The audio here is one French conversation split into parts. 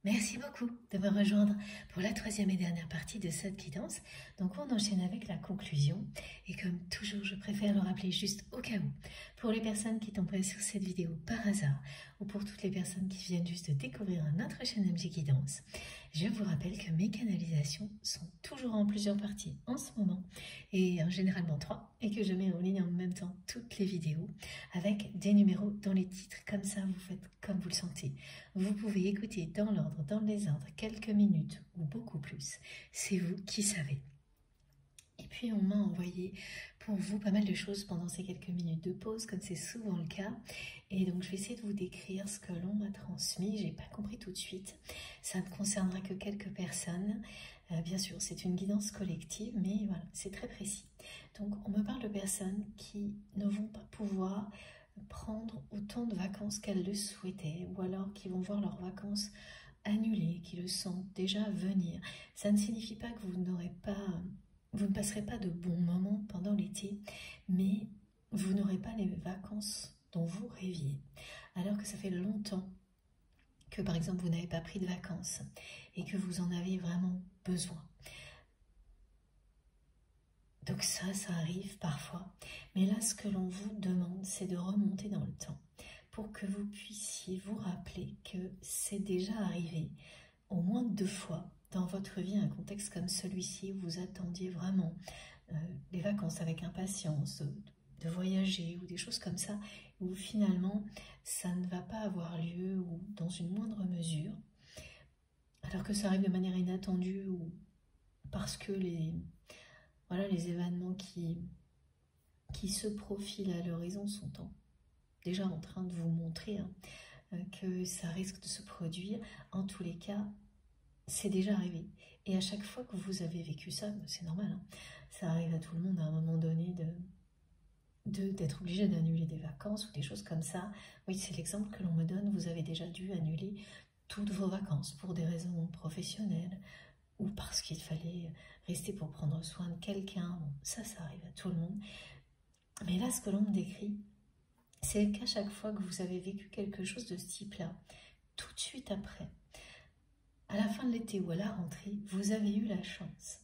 Merci beaucoup de me rejoindre pour la troisième et dernière partie de cette guidance. Donc on enchaîne avec la conclusion et comme toujours je préfère le rappeler juste au cas où, pour les personnes qui tomberaient sur cette vidéo par hasard ou pour toutes les personnes qui viennent juste de découvrir notre chaîne MG Guidance, je vous rappelle que mes canalisations sont toujours en plusieurs parties en ce moment et généralement 3 et que je mets en ligne en même temps toutes les vidéos avec des numéros dans les titres, comme ça vous faites comme vous le sentez. Vous pouvez écouter dans l'ordre, dans le désordre, quelques minutes ou beaucoup plus. C'est vous qui savez. Et puis on m'a envoyé pour vous pas mal de choses pendant ces quelques minutes de pause, comme c'est souvent le cas. Et donc je vais essayer de vous décrire ce que l'on m'a transmis. J'ai pas compris tout de suite. Ça ne concernera que quelques personnes. Bien sûr, c'est une guidance collective, mais voilà, c'est très précis. Donc on me parle de personnes qui ne vont pas pouvoir prendre autant de vacances qu'elles le souhaitaient, ou alors qui vont voir leurs vacances annulées, qui le sentent déjà venir. Ça ne signifie pas que vous ne passerez pas de bons moments pendant l'été, mais vous n'aurez pas les vacances dont vous rêviez. Alors que ça fait longtemps que par exemple vous n'avez pas pris de vacances et que vous en avez vraiment besoin. Donc ça arrive parfois. Mais là, ce que l'on vous demande, c'est de remonter dans le temps pour que vous puissiez vous rappeler que c'est déjà arrivé au moins 2 fois dans votre vie, un contexte comme celui-ci, où vous attendiez vraiment les vacances avec impatience, de voyager ou des choses comme ça, où finalement ça ne va pas avoir lieu ou dans une moindre mesure, alors que ça arrive de manière inattendue ou parce que les événements qui se profilent à l'horizon sont déjà en train de vous montrer que ça risque de se produire. En tous les cas, c'est déjà arrivé. Et à chaque fois que vous avez vécu ça, c'est normal, ça arrive à tout le monde à un moment donné d'être obligé d'annuler des vacances ou des choses comme ça. Oui, c'est l'exemple que l'on me donne. Vous avez déjà dû annuler toutes vos vacances pour des raisons professionnelles, ou parce qu'il fallait rester pour prendre soin de quelqu'un. Bon, ça arrive à tout le monde. Mais là, ce que l'on me décrit, c'est qu'à chaque fois que vous avez vécu quelque chose de ce type-là, tout de suite après, à la fin de l'été ou à la rentrée, vous avez eu la chance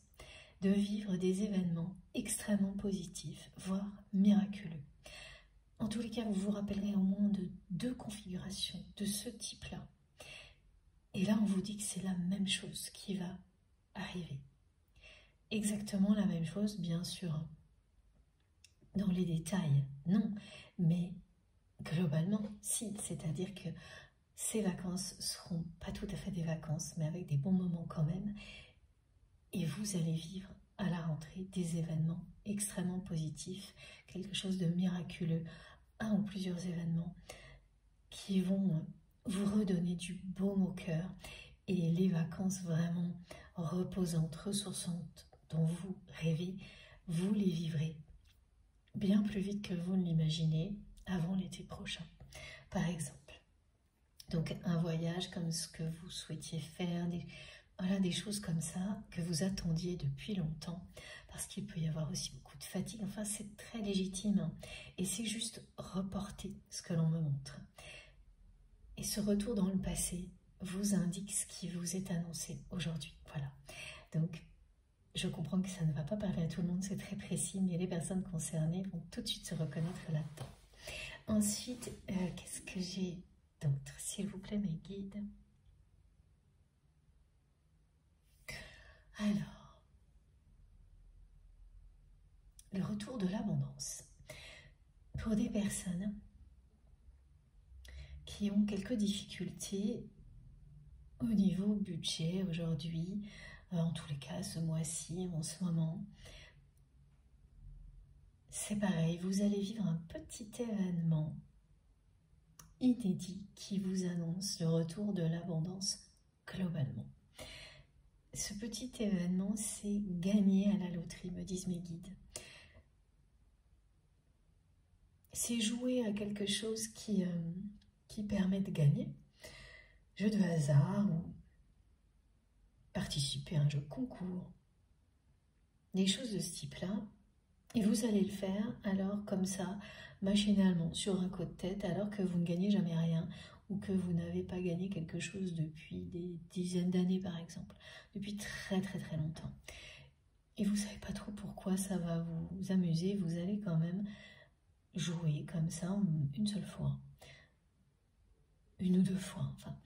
de vivre des événements extrêmement positifs, voire miraculeux. En tous les cas, vous vous rappellerez au moins de 2 configurations de ce type-là. Et là, on vous dit que c'est la même chose qui va arriver. Exactement la même chose, bien sûr. Dans les détails, non. Mais globalement, si. C'est-à-dire que ces vacances seront pas tout à fait des vacances, mais avec des bons moments quand même. Et vous allez vivre à la rentrée des événements extrêmement positifs, quelque chose de miraculeux, un ou plusieurs événements qui vont vous redonner du baume au cœur et les vacances vraiment reposantes, ressourçantes dont vous rêvez, vous les vivrez bien plus vite que vous ne l'imaginez avant l'été prochain, par exemple. Donc un voyage comme ce que vous souhaitiez faire, des choses comme ça que vous attendiez depuis longtemps, parce qu'il peut y avoir aussi beaucoup de fatigue. Enfin, c'est très légitime et c'est juste reporter ce que l'on me montre. Et ce retour dans le passé vous indique ce qui vous est annoncé aujourd'hui. Voilà. Donc, je comprends que ça ne va pas parler à tout le monde, c'est très précis, mais les personnes concernées vont tout de suite se reconnaître là-dedans. Ensuite, qu'est-ce que j'ai d'autre, s'il vous plaît, mes guides? Alors, le retour de l'abondance. Pour des personnes qui ont quelques difficultés au niveau budget aujourd'hui, en tous les cas ce mois-ci, en ce moment, c'est pareil, vous allez vivre un petit événement inédit qui vous annonce le retour de l'abondance globalement. Ce petit événement, c'est gagner à la loterie, me disent mes guides. C'est jouer à quelque chose qui permet de gagner, jeu de hasard ou participer à un jeu concours, des choses de ce type-là, et vous allez le faire alors comme ça, machinalement, sur un coup de tête, alors que vous ne gagnez jamais rien, ou que vous n'avez pas gagné quelque chose depuis des dizaines d'années par exemple, depuis très très très longtemps. Et vous ne savez pas trop pourquoi ça va vous amuser, vous allez quand même jouer comme ça une seule fois, une ou deux fois, enfin.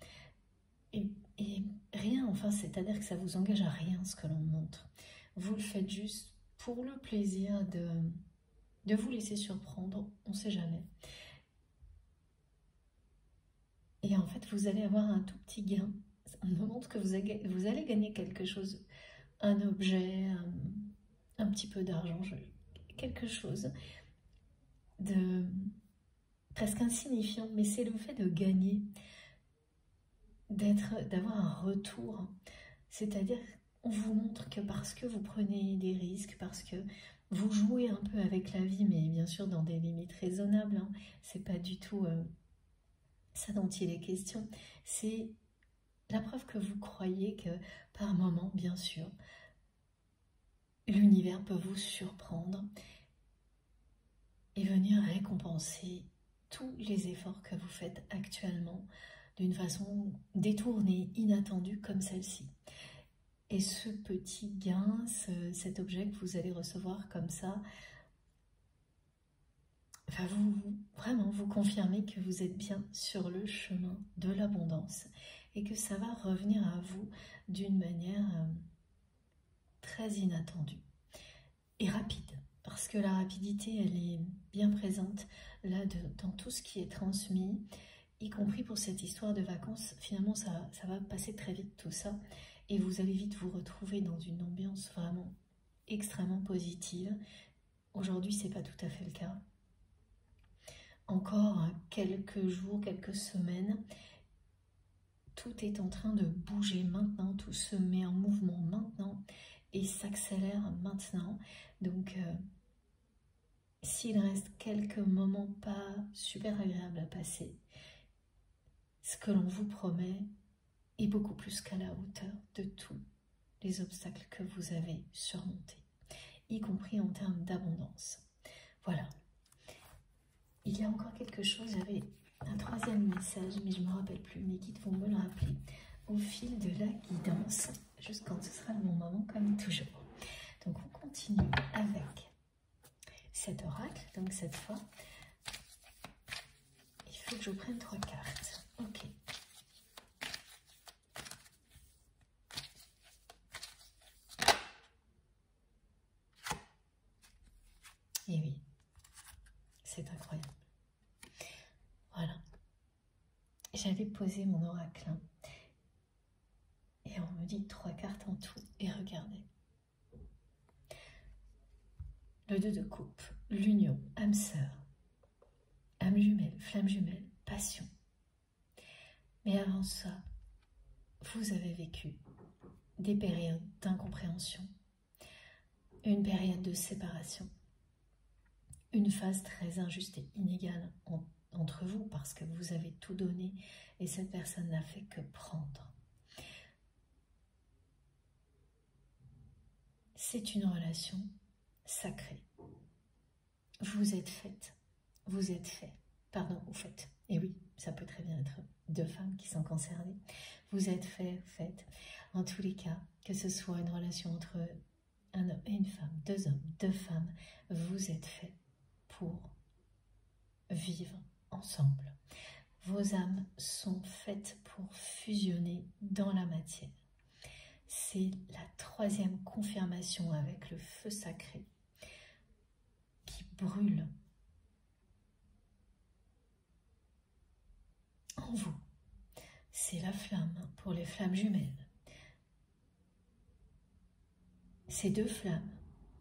Et rien, enfin, c'est-à-dire que ça vous engage à rien ce que l'on montre. Vous le faites juste pour le plaisir de vous laisser surprendre, on ne sait jamais. Et en fait, vous allez avoir un tout petit gain. On me montre que vous allez gagner quelque chose, un objet, un petit peu d'argent, quelque chose de presque insignifiant, mais c'est le fait de gagner, d'avoir un retour. C'est-à-dire, on vous montre que parce que vous prenez des risques, parce que vous jouez un peu avec la vie, mais bien sûr dans des limites raisonnables, hein, c'est pas du tout ça dont il est question, c'est la preuve que vous croyez que par moment, bien sûr, l'univers peut vous surprendre et venir récompenser tous les efforts que vous faites actuellement d'une façon détournée, inattendue comme celle-ci. Et ce petit gain, cet objet que vous allez recevoir comme ça, va vraiment vous confirmer que vous êtes bien sur le chemin de l'abondance et que ça va revenir à vous d'une manière très inattendue et rapide. Parce que la rapidité, elle est bien présente là dans tout ce qui est transmis, y compris pour cette histoire de vacances. Finalement, ça va passer très vite tout ça et vous allez vite vous retrouver dans une ambiance vraiment extrêmement positive. Aujourd'hui, c'est pas tout à fait le cas. Encore quelques jours, quelques semaines, tout est en train de bouger maintenant, tout se met en mouvement maintenant et s'accélère maintenant. Donc, s'il reste quelques moments pas super agréables à passer, ce que l'on vous promet est beaucoup plus qu'à la hauteur de tous les obstacles que vous avez surmontés, y compris en termes d'abondance. Voilà. Il y a encore quelque chose, j'avais un troisième message, mais je ne me rappelle plus. Mes guides vont me le rappeler au fil de la guidance, juste quand ce sera le bon moment, comme toujours. Donc on continue avec cet oracle. Donc cette fois, il faut que je prenne 3 cartes. Ok. Et oui, c'est incroyable. Voilà. J'avais posé mon oracle. Et on me dit 3 cartes en tout. Et regardez. Le 2 de coupe, l'union, âme sœur, âme jumelle, flamme jumelle, passion. Mais avant ça, vous avez vécu des périodes d'incompréhension, une période de séparation, une phase très injuste et inégale entre vous parce que vous avez tout donné et cette personne n'a fait que prendre. C'est une relation sacrée. Vous êtes faite, vous êtes fait, pardon, vous faites. Et oui, ça peut très bien être 2 femmes qui sont concernées. Vous êtes faites. En tous les cas, que ce soit une relation entre un homme et une femme, 2 hommes, 2 femmes, vous êtes faits pour vivre ensemble. Vos âmes sont faites pour fusionner dans la matière. C'est la 3e confirmation avec le feu sacré qui brûle en vous. C'est la flamme pour les flammes jumelles. Ces 2 flammes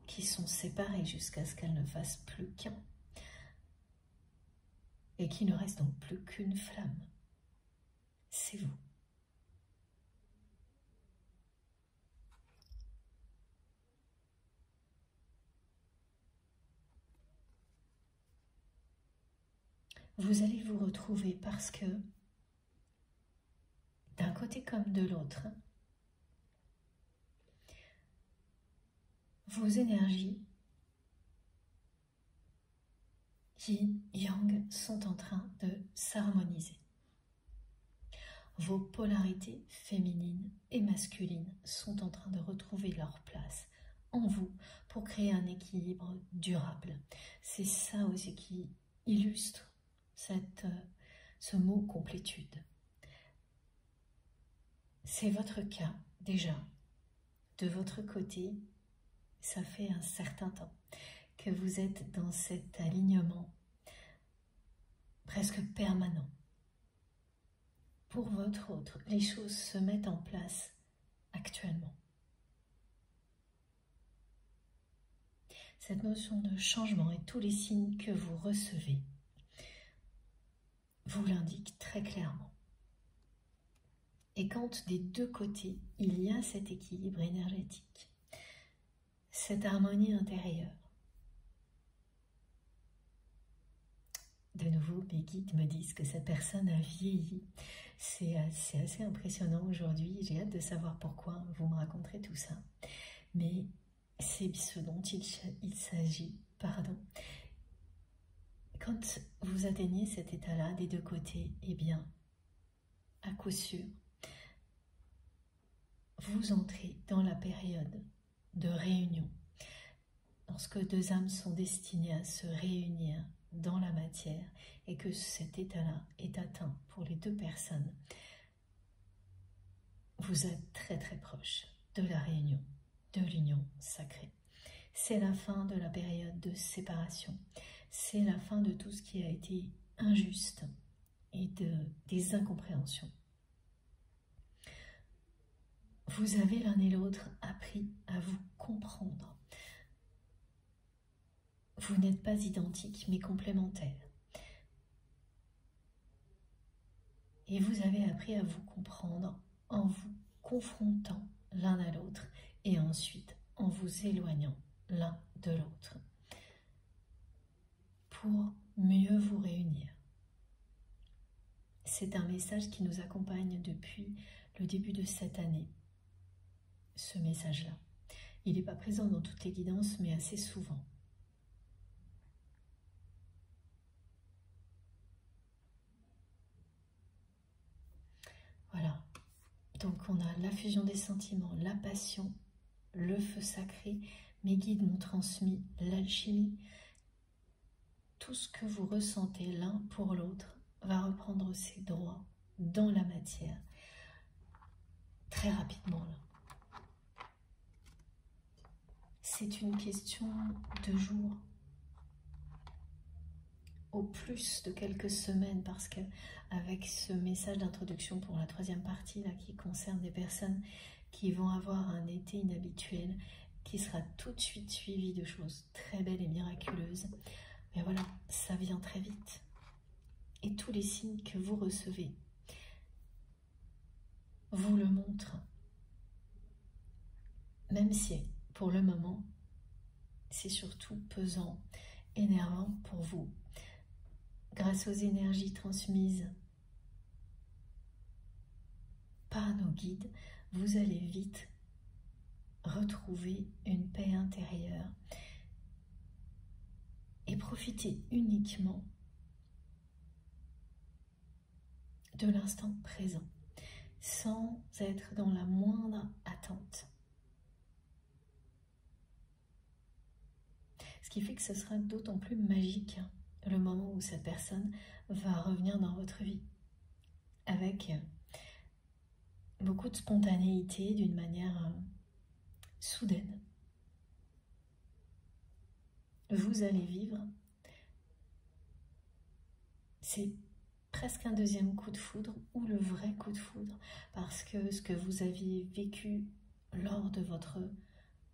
qui sont séparées jusqu'à ce qu'elles ne fassent plus qu'un et qui ne reste donc plus qu'une flamme. C'est vous. Vous allez vous retrouver parce que d'un côté comme de l'autre, vos énergies yin, yang sont en train de s'harmoniser. Vos polarités féminines et masculines sont en train de retrouver leur place en vous pour créer un équilibre durable. C'est ça aussi qui illustre ce mot complétude. C'est votre cas déjà. De votre côté, ça fait un certain temps que vous êtes dans cet alignement presque permanent. Pour votre autre, les choses se mettent en place actuellement. Cette notion de changement et tous les signes que vous recevez vous l'indiquent très clairement. Et quand des deux côtés, il y a cet équilibre énergétique, cette harmonie intérieure, de nouveau, mes guides me disent que cette personne a vieilli. C'est assez impressionnant aujourd'hui. J'ai hâte de savoir pourquoi. Vous me raconterez tout ça. Mais c'est ce dont il s'agit. Pardon. Quand vous atteignez cet état-là des deux côtés, eh bien, à coup sûr, vous entrez dans la période de réunion. Lorsque deux âmes sont destinées à se réunir dans la matière et que cet état-là est atteint pour les deux personnes, vous êtes très très proche de la réunion, de l'union sacrée. C'est la fin de la période de séparation, c'est la fin de tout ce qui a été injuste et des incompréhensions. Vous avez l'un et l'autre appris à vous comprendre. Vous n'êtes pas identiques mais complémentaires. Et vous avez appris à vous comprendre en vous confrontant l'un à l'autre et ensuite en vous éloignant l'un de l'autre pour mieux vous réunir. C'est un message qui nous accompagne depuis le début de cette année, ce message-là. Il n'est pas présent dans toutes les guidances, mais assez souvent. Voilà, donc on a la fusion des sentiments, la passion, le feu sacré. Mes guides m'ont transmis l'alchimie. Tout ce que vous ressentez l'un pour l'autre va reprendre ses droits dans la matière très rapidement là. C'est une question de jours, au plus de quelques semaines, parce que avec ce message d'introduction pour la troisième partie là, qui concerne des personnes qui vont avoir un été inhabituel, qui sera tout de suite suivi de choses très belles et miraculeuses. Mais voilà, ça vient très vite. Et tous les signes que vous recevez vous le montrent. Même si, pour le moment, c'est surtout pesant, énervant pour vous. Grâce aux énergies transmises par nos guides, vous allez vite retrouver une paix intérieure et profiter uniquement de l'instant présent, sans être dans la moindre attente. Ce qui fait que ce sera d'autant plus magique le moment où cette personne va revenir dans votre vie, avec beaucoup de spontanéité, d'une manière soudaine. Vous allez vivre, c'est presque un deuxième coup de foudre ou le vrai coup de foudre, parce que ce que vous aviez vécu lors de votre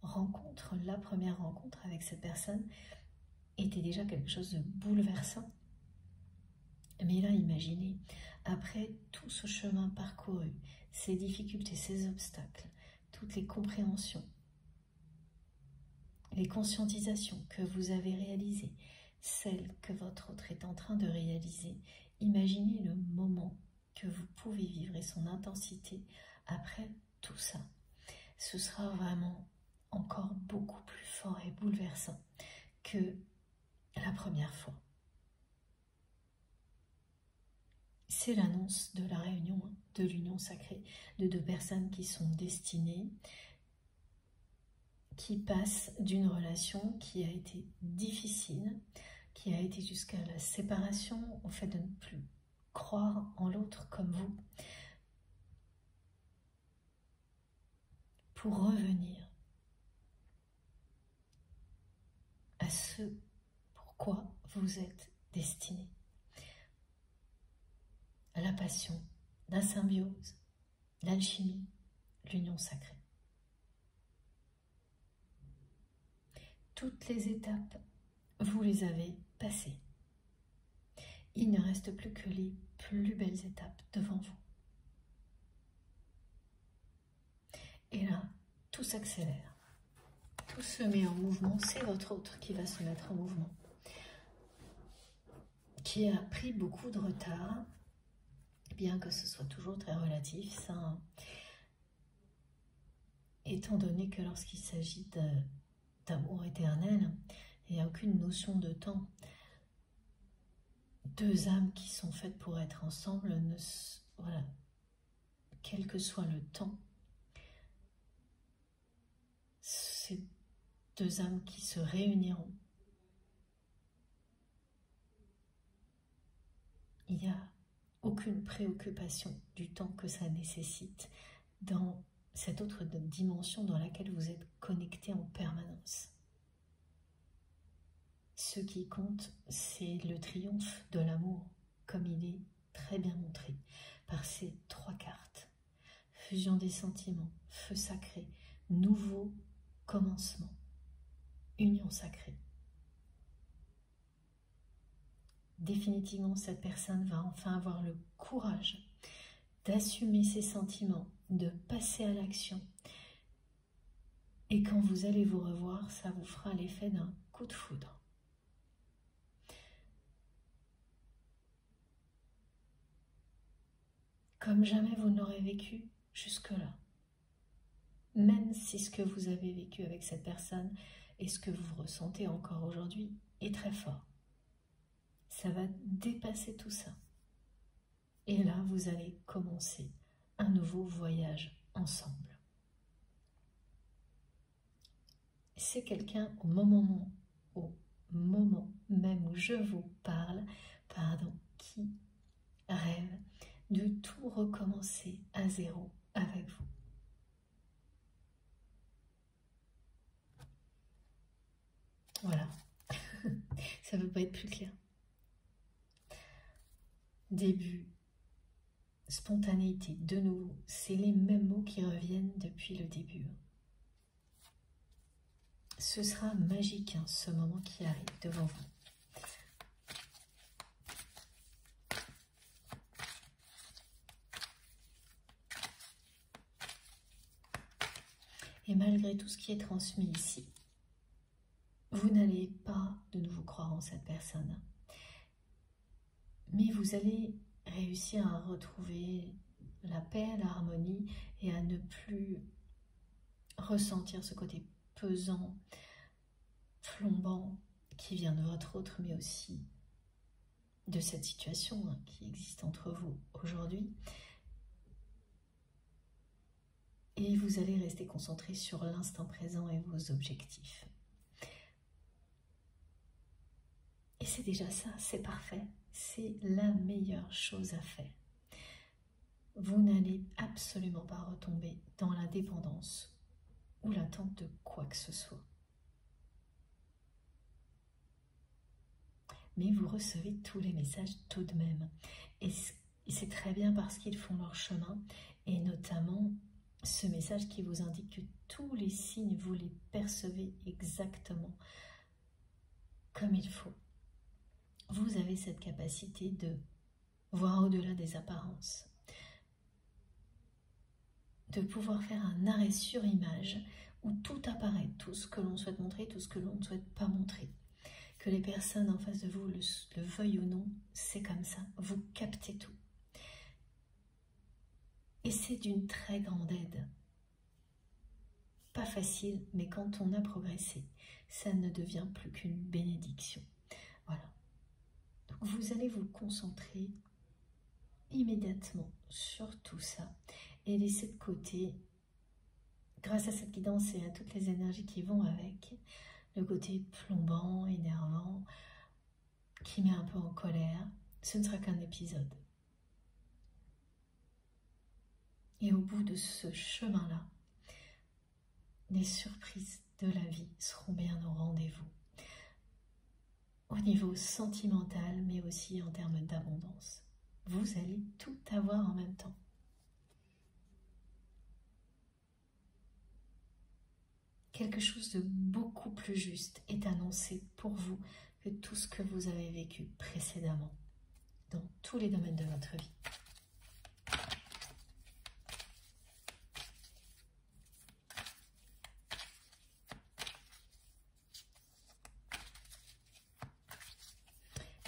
rencontre, la première rencontre avec cette personne, était déjà quelque chose de bouleversant. Mais là, imaginez, après tout ce chemin parcouru, ces difficultés, ces obstacles, toutes les compréhensions, les conscientisations que vous avez réalisées, celles que votre autre est en train de réaliser, imaginez le moment que vous pouvez vivre et son intensité après tout ça. Ce sera vraiment encore beaucoup plus fort et bouleversant que la première fois. c'est l'annonce de la réunion, de l'union sacrée, de deux personnes qui sont destinées, qui passent d'une relation qui a été difficile, qui a été jusqu'à la séparation, au fait de ne plus croire en l'autre comme vous, pour revenir à ce pourquoi vous êtes destinés. La passion, la symbiose, l'alchimie, l'union sacrée. Toutes les étapes, vous les avez passées. Il ne reste plus que les plus belles étapes devant vous. Et là, tout s'accélère. Tout se met en mouvement. C'est votre autre qui va se mettre en mouvement. Qui a pris beaucoup de retard, bien que ce soit toujours très relatif, ça, hein. Étant donné que lorsqu'il s'agit d'amour éternel, il n'y a aucune notion de temps. Deux âmes qui sont faites pour être ensemble, voilà, quel que soit le temps, c'est deux âmes qui se réuniront. Il n'y a aucune préoccupation du temps que ça nécessite dans cette autre dimension dans laquelle vous êtes connecté en permanence. Ce qui compte, c'est le triomphe de l'amour, comme il est très bien montré par ces trois cartes. Fusion des sentiments, feu sacré, nouveau commencement, union sacrée. Définitivement, cette personne va enfin avoir le courage d'assumer ses sentiments, de passer à l'action. Et quand vous allez vous revoir, ça vous fera l'effet d'un coup de foudre. Comme jamais vous ne l'aurez vécu jusque-là. Même si ce que vous avez vécu avec cette personne et ce que vous ressentez encore aujourd'hui est très fort. Ça va dépasser tout ça. Et là, vous allez commencer un nouveau voyage ensemble. C'est quelqu'un au moment même où je vous parle, qui rêve de tout recommencer à zéro avec vous. Voilà, ça ne peut pas être plus clair. Début, spontanéité, de nouveau, c'est les mêmes mots qui reviennent depuis le début. Ce sera magique, hein, ce moment qui arrive devant vous. Et malgré tout ce qui est transmis ici, vous n'allez pas de nouveau croire en cette personne. Mais vous allez réussir à retrouver la paix, l'harmonie et à ne plus ressentir ce côté pesant, flambant qui vient de votre autre, mais aussi de cette situation, hein, qui existe entre vous aujourd'hui. Et vous allez rester concentré sur l'instant présent et vos objectifs. Et c'est déjà ça, c'est parfait. C'est la meilleure chose à faire. Vous n'allez absolument pas retomber dans la dépendance ou l'attente de quoi que ce soit. Mais vous recevez tous les messages tout de même. Et c'est très bien parce qu'ils font leur chemin, et notamment ce message qui vous indique que tous les signes, vous les percevez exactement comme il faut. Vous avez cette capacité de voir au-delà des apparences, de pouvoir faire un arrêt sur image où tout apparaît, tout ce que l'on souhaite montrer, tout ce que l'on ne souhaite pas montrer. Que les personnes en face de vous le veuillent ou non, c'est comme ça, vous captez tout. Et c'est d'une très grande aide. Pas facile, mais quand on a progressé, ça ne devient plus qu'une bénédiction. Voilà. Donc vous allez vous concentrer immédiatement sur tout ça et laisser de côté, grâce à cette guidance et à toutes les énergies qui vont avec, le côté plombant, énervant, qui met un peu en colère. Ce ne sera qu'un épisode. Et au bout de ce chemin-là, les surprises de la vie seront bien au rendez-vous. Au niveau sentimental, mais aussi en termes d'abondance. Vous allez tout avoir en même temps. Quelque chose de beaucoup plus juste est annoncé pour vous que tout ce que vous avez vécu précédemment, dans tous les domaines de votre vie.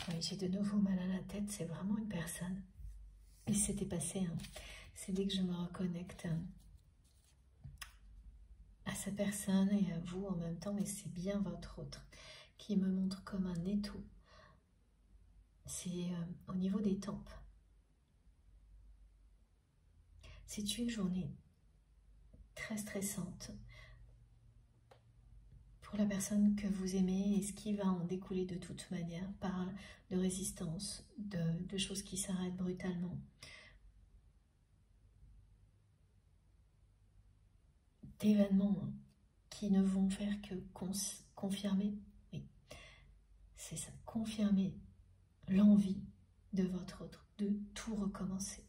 Oui, j'ai de nouveau mal à la tête, c'est vraiment une personne. Il s'était passé, c'est dès que je me reconnecte à sa personne et à vous en même temps, mais c'est bien votre autre qui me montre comme un étau. C'est au niveau des tempes. C'est une journée très stressante pour la personne que vous aimez et ce qui va en découler de toute manière parle de résistance, de choses qui s'arrêtent brutalement, d'événements qui ne vont faire que confirmer, oui, c'est ça, confirmer l'envie de votre autre, de tout recommencer,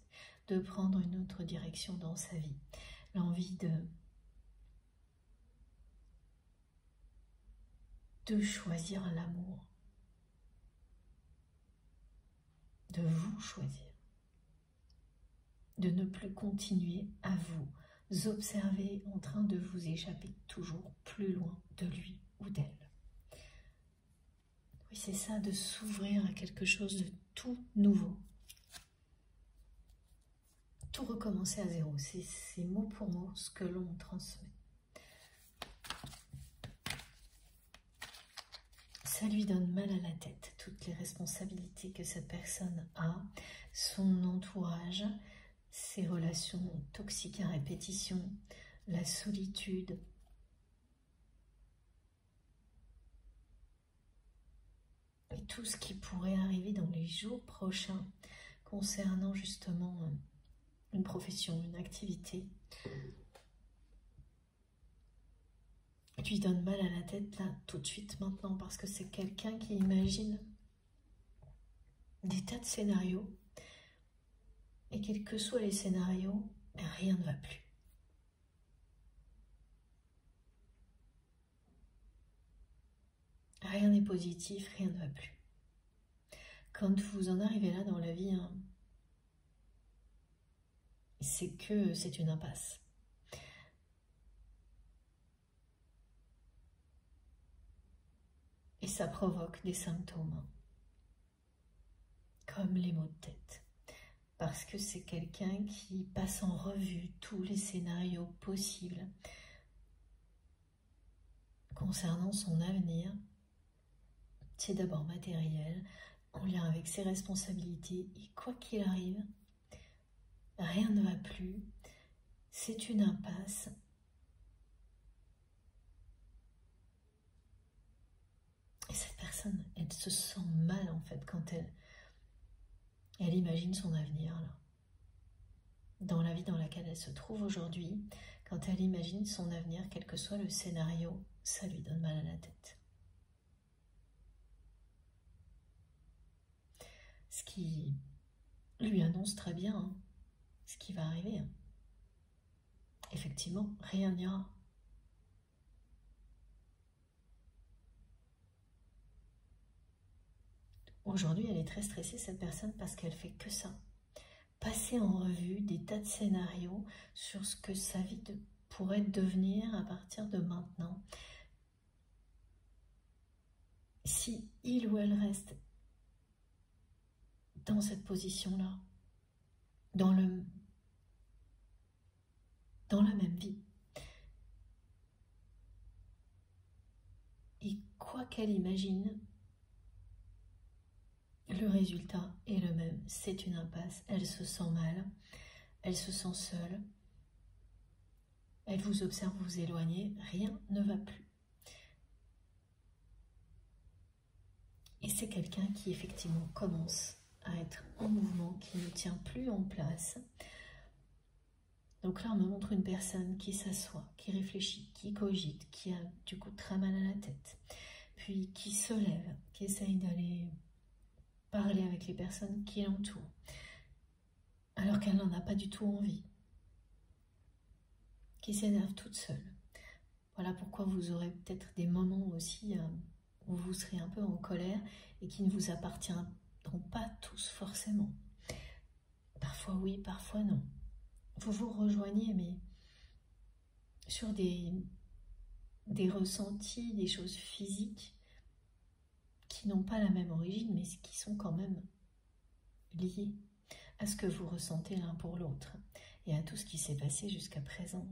de prendre une autre direction dans sa vie, l'envie de choisir l'amour, de vous choisir, de ne plus continuer à vous observer en train de vous échapper toujours plus loin de lui ou d'elle. Oui, c'est ça, de s'ouvrir à quelque chose de tout nouveau. Tout recommencer à zéro, c'est mot pour mot ce que l'on transmet. Ça lui donne mal à la tête, toutes les responsabilités que cette personne a, son entourage, ses relations toxiques à répétition, la solitude. Et tout ce qui pourrait arriver dans les jours prochains concernant justement une profession, une activité, lui donne mal à la tête là, tout de suite, maintenant, parce que c'est quelqu'un qui imagine des tas de scénarios, et quels que soient les scénarios, rien ne va plus. Rien n'est positif, rien ne va plus. Quand vous en arrivez là dans la vie, c'est que c'est une impasse. Et ça provoque des symptômes, comme les maux de tête. Parce que c'est quelqu'un qui passe en revue tous les scénarios possibles concernant son avenir. C'est d'abord matériel, en lien avec ses responsabilités, et quoi qu'il arrive, rien ne va plus, c'est une impasse. Et cette personne, elle se sent mal en fait quand elle imagine son avenir là. Dans la vie dans laquelle elle se trouve aujourd'hui, quand elle imagine son avenir, quel que soit le scénario, ça lui donne mal à la tête. Ce qui lui annonce très bien ce qui va arriver. Effectivement, rien n'ira. Aujourd'hui, elle est très stressée, cette personne, parce qu'elle fait que ça. Passer en revue des tas de scénarios sur ce que sa vie pourrait devenir à partir de maintenant. Si il ou elle reste dans cette position-là, dans la même vie, et quoi qu'elle imagine, le résultat est le même, c'est une impasse. Elle se sent mal, elle se sent seule, elle vous observe vous éloigner, rien ne va plus. Et c'est quelqu'un qui effectivement commence à être en mouvement, qui ne tient plus en place. Donc là, on me montre une personne qui s'assoit, qui réfléchit, qui cogite, qui a du coup très mal à la tête, puis qui se lève, qui essaye d'aller parler avec les personnes qui l'entourent, alors qu'elle n'en a pas du tout envie, qui s'énerve toute seule. Voilà pourquoi vous aurez peut-être des moments aussi où vous serez un peu en colère et qui ne vous appartiendront pas tous forcément. Parfois oui, parfois non. Vous vous rejoignez, mais sur des ressentis, des choses physiques qui n'ont pas la même origine, mais qui sont quand même liées à ce que vous ressentez l'un pour l'autre et à tout ce qui s'est passé jusqu'à présent.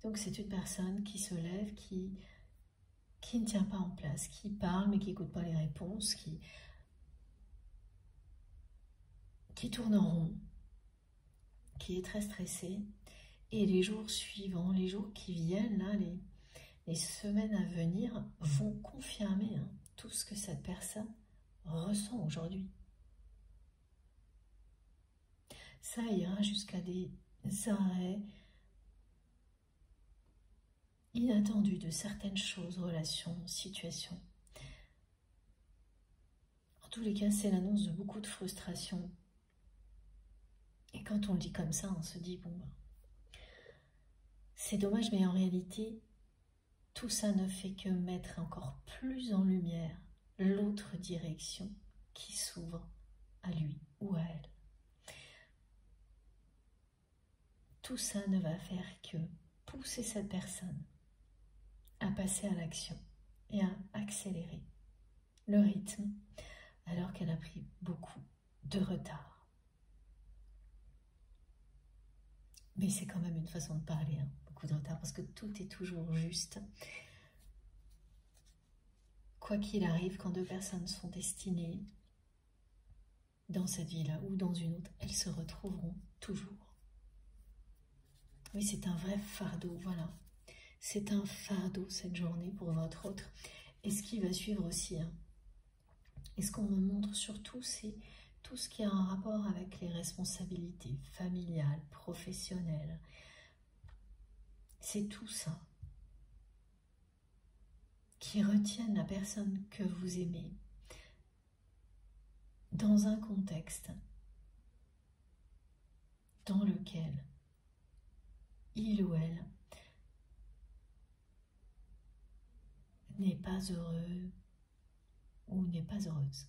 Donc c'est une personne qui se lève, qui ne tient pas en place, qui parle mais qui n'écoute pas les réponses, qui tourne en rond, qui est très stressée. Et les jours suivants, les jours qui viennent, là, les semaines à venir vont confirmer tout ce que cette personne ressent aujourd'hui. Ça ira jusqu'à des arrêts inattendus de certaines choses, relations, situations. En tous les cas, c'est l'annonce de beaucoup de frustration. Et quand on le dit comme ça, on se dit, bon, c'est dommage, mais en réalité, tout ça ne fait que mettre encore plus en lumière l'autre direction qui s'ouvre à lui ou à elle. Tout ça ne va faire que pousser cette personne à passer à l'action et à accélérer le rythme alors qu'elle a pris beaucoup de retard. Mais c'est quand même une façon de parler, beaucoup de retard, parce que tout est toujours juste. Quoi qu'il arrive, quand deux personnes sont destinées dans cette vie-là ou dans une autre, elles se retrouveront toujours. Oui, c'est un vrai fardeau, voilà. C'est un fardeau cette journée pour votre autre. Et ce qui va suivre aussi, et ce qu'on me montre surtout, c'est tout ce qui a un rapport avec les responsabilités familiales, professionnelles. C'est tout ça qui retiennent la personne que vous aimez dans un contexte dans lequel il ou elle n'est pas heureux ou n'est pas heureuse.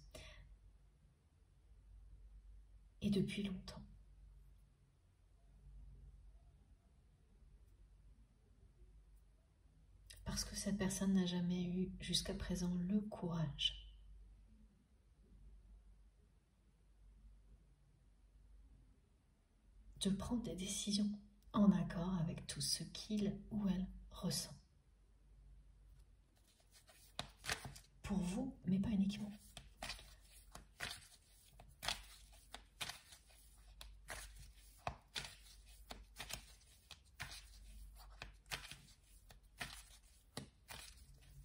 Et depuis longtemps. Parce que cette personne n'a jamais eu jusqu'à présent le courage de prendre des décisions en accord avec tout ce qu'il ou elle ressent. Pour vous, mais pas uniquement.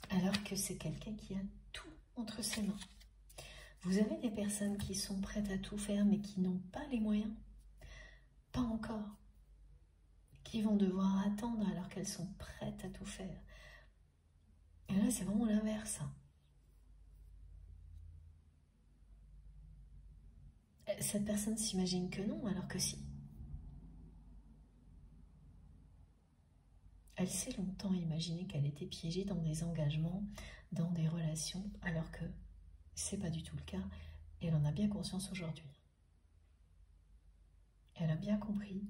Alors que c'est quelqu'un qui a tout entre ses mains. Vous avez des personnes qui sont prêtes à tout faire, mais qui n'ont pas les moyens. Pas encore. Qui vont devoir attendre alors qu'elles sont prêtes à tout faire. Et là, c'est vraiment l'inverse. Cette personne s'imagine que non, alors que si. Elle s'est longtemps imaginé qu'elle était piégée dans des engagements, dans des relations, alors que c'est pas du tout le cas. Et elle en a bien conscience aujourd'hui. Elle a bien compris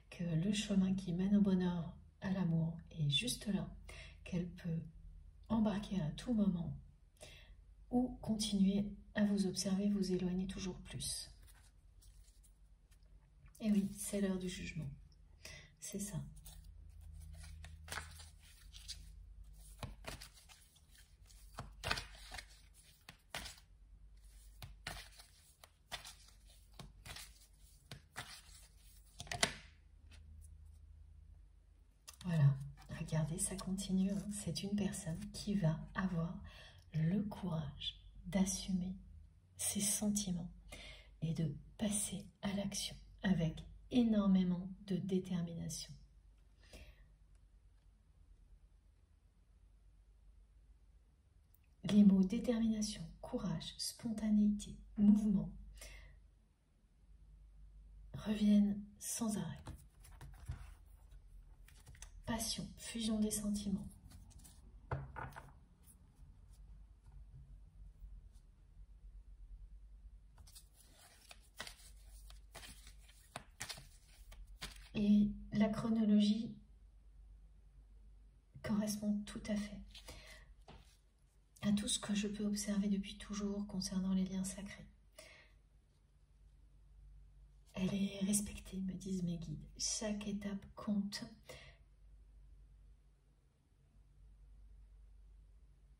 que le chemin qui mène au bonheur, à l'amour, est juste là, qu'elle peut embarquer à tout moment ou continuer à vous observer, vous éloigner toujours plus. Et oui, c'est l'heure du jugement. C'est ça. regardez, ça continue, hein. C'est une personne qui va avoir le courage d'assumer ses sentiments et de passer à l'action avec énormément de détermination. Les mots détermination, courage, spontanéité, mouvement reviennent sans arrêt. Passion, fusion des sentiments. Et la chronologie correspond tout à fait à tout ce que je peux observer depuis toujours concernant les liens sacrés. Elle est respectée, me disent mes guides. Chaque étape compte.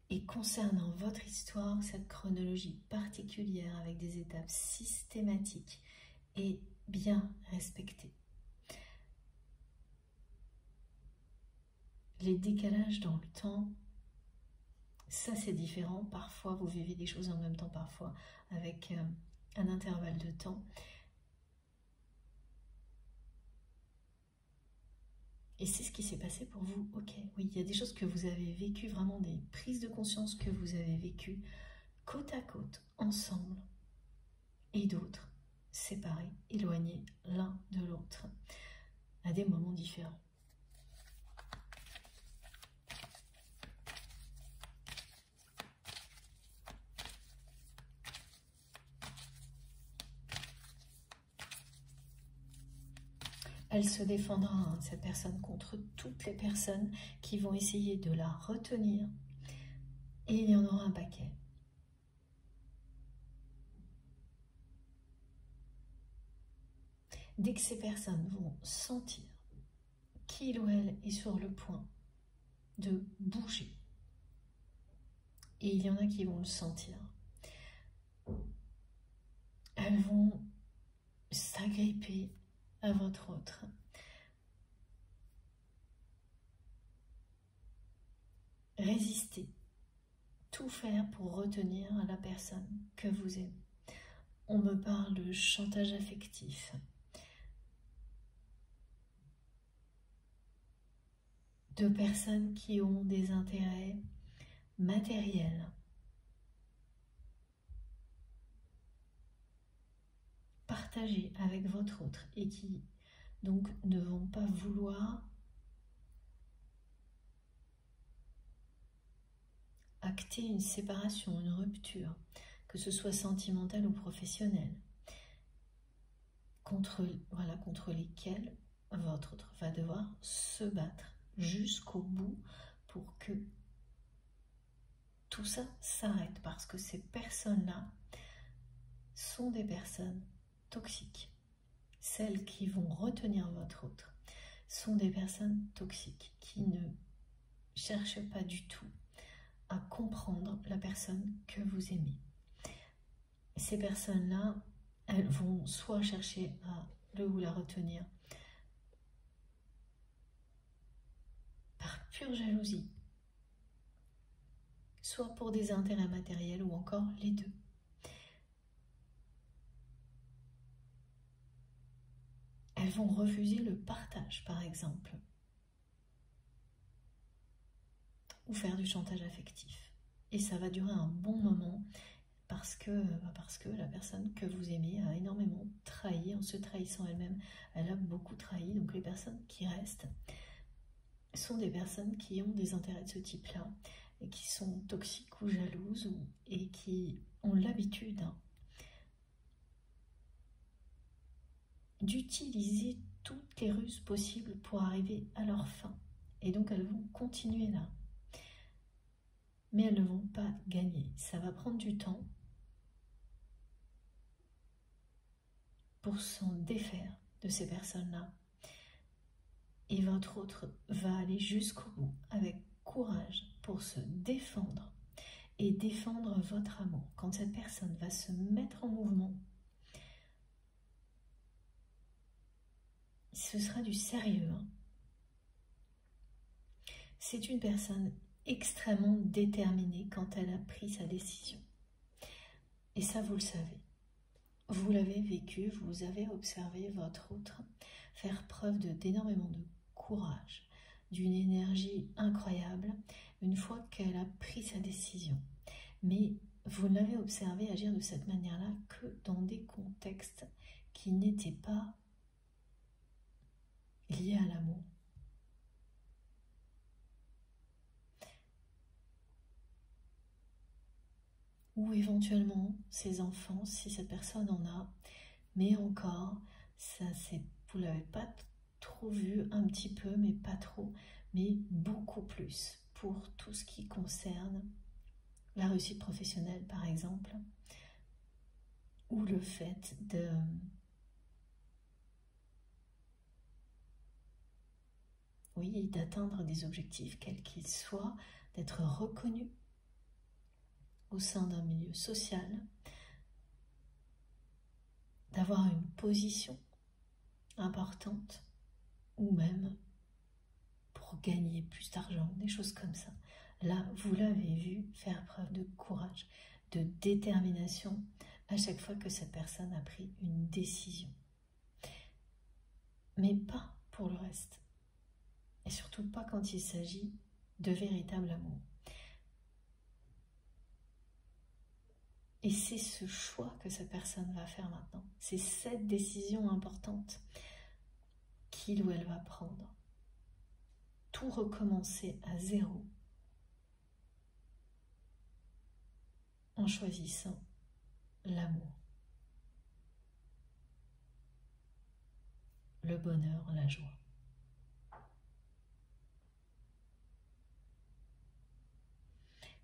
Et concernant votre histoire, cette chronologie particulière avec des étapes systématiques est bien respectée. Les décalages dans le temps, ça c'est différent. Parfois vous vivez des choses en même temps, parfois avec un intervalle de temps. Et c'est ce qui s'est passé pour vous, ok. Oui, il y a des choses que vous avez vécues, vraiment des prises de conscience que vous avez vécues côte à côte, ensemble, et d'autres séparés, éloignés l'un de l'autre, à des moments différents. Elle se défendra, hein, cette personne, contre toutes les personnes qui vont essayer de la retenir. Et il y en aura un paquet. Dès que ces personnes vont sentir qu'il ou elle est sur le point de bouger, et il y en a qui vont le sentir, elles vont s'agripper à votre autre. Résister, tout faire pour retenir la personne que vous aimez. On me parle de chantage affectif, de personnes qui ont des intérêts matériels, partagés avec votre autre et qui donc ne vont pas vouloir acter une séparation, une rupture, que ce soit sentimentale ou professionnelle, contre lesquels votre autre va devoir se battre jusqu'au bout pour que tout ça s'arrête, parce que ces personnes-là sont des personnes toxiques. Celles qui vont retenir votre autre sont des personnes toxiques qui ne cherchent pas du tout à comprendre la personne que vous aimez. Ces personnes-là, elles vont soit chercher à le ou la retenir par pure jalousie, soit pour des intérêts matériels ou encore les deux. Elles vont refuser le partage, par exemple, ou faire du chantage affectif. Et ça va durer un bon moment parce que la personne que vous aimez a énormément trahi. En se trahissant elle-même, elle a beaucoup trahi. Donc les personnes qui restent sont des personnes qui ont des intérêts de ce type-là et qui sont toxiques ou jalouses et qui ont l'habitude d'utiliser toutes les ruses possibles pour arriver à leur fin. Et donc elles vont continuer là. Mais elles ne vont pas gagner. Ça va prendre du temps pour s'en défaire de ces personnes-là. Et votre autre va aller jusqu'au bout avec courage pour se défendre et défendre votre amour. Quand cette personne va se mettre en mouvement, ce sera du sérieux. c'est une personne extrêmement déterminée quand elle a pris sa décision. Et ça, vous le savez. Vous l'avez vécu, vous avez observé votre autre faire preuve d'énormément de courage, d'une énergie incroyable, une fois qu'elle a pris sa décision. Mais vous ne l'avez observé agir de cette manière-là que dans des contextes qui n'étaient pas liés à l'amour. Ou éventuellement ses enfants, si cette personne en a, mais encore, ça c'est, vous ne l'avez pas trop vu, un petit peu, mais pas trop, mais beaucoup plus pour tout ce qui concerne la réussite professionnelle par exemple, ou le fait d'atteindre des objectifs, quels qu'ils soient, d'être reconnu au sein d'un milieu social, d'avoir une position importante, ou même pour gagner plus d'argent, des choses comme ça. Là, vous l'avez vu faire preuve de courage, de détermination à chaque fois que cette personne a pris une décision. Mais pas pour le reste. Et surtout pas quand il s'agit de véritable amour. Et c'est ce choix que cette personne va faire maintenant. C'est cette décision importante qu'il ou elle va prendre. Tout recommencer à zéro en choisissant l'amour, le bonheur, la joie.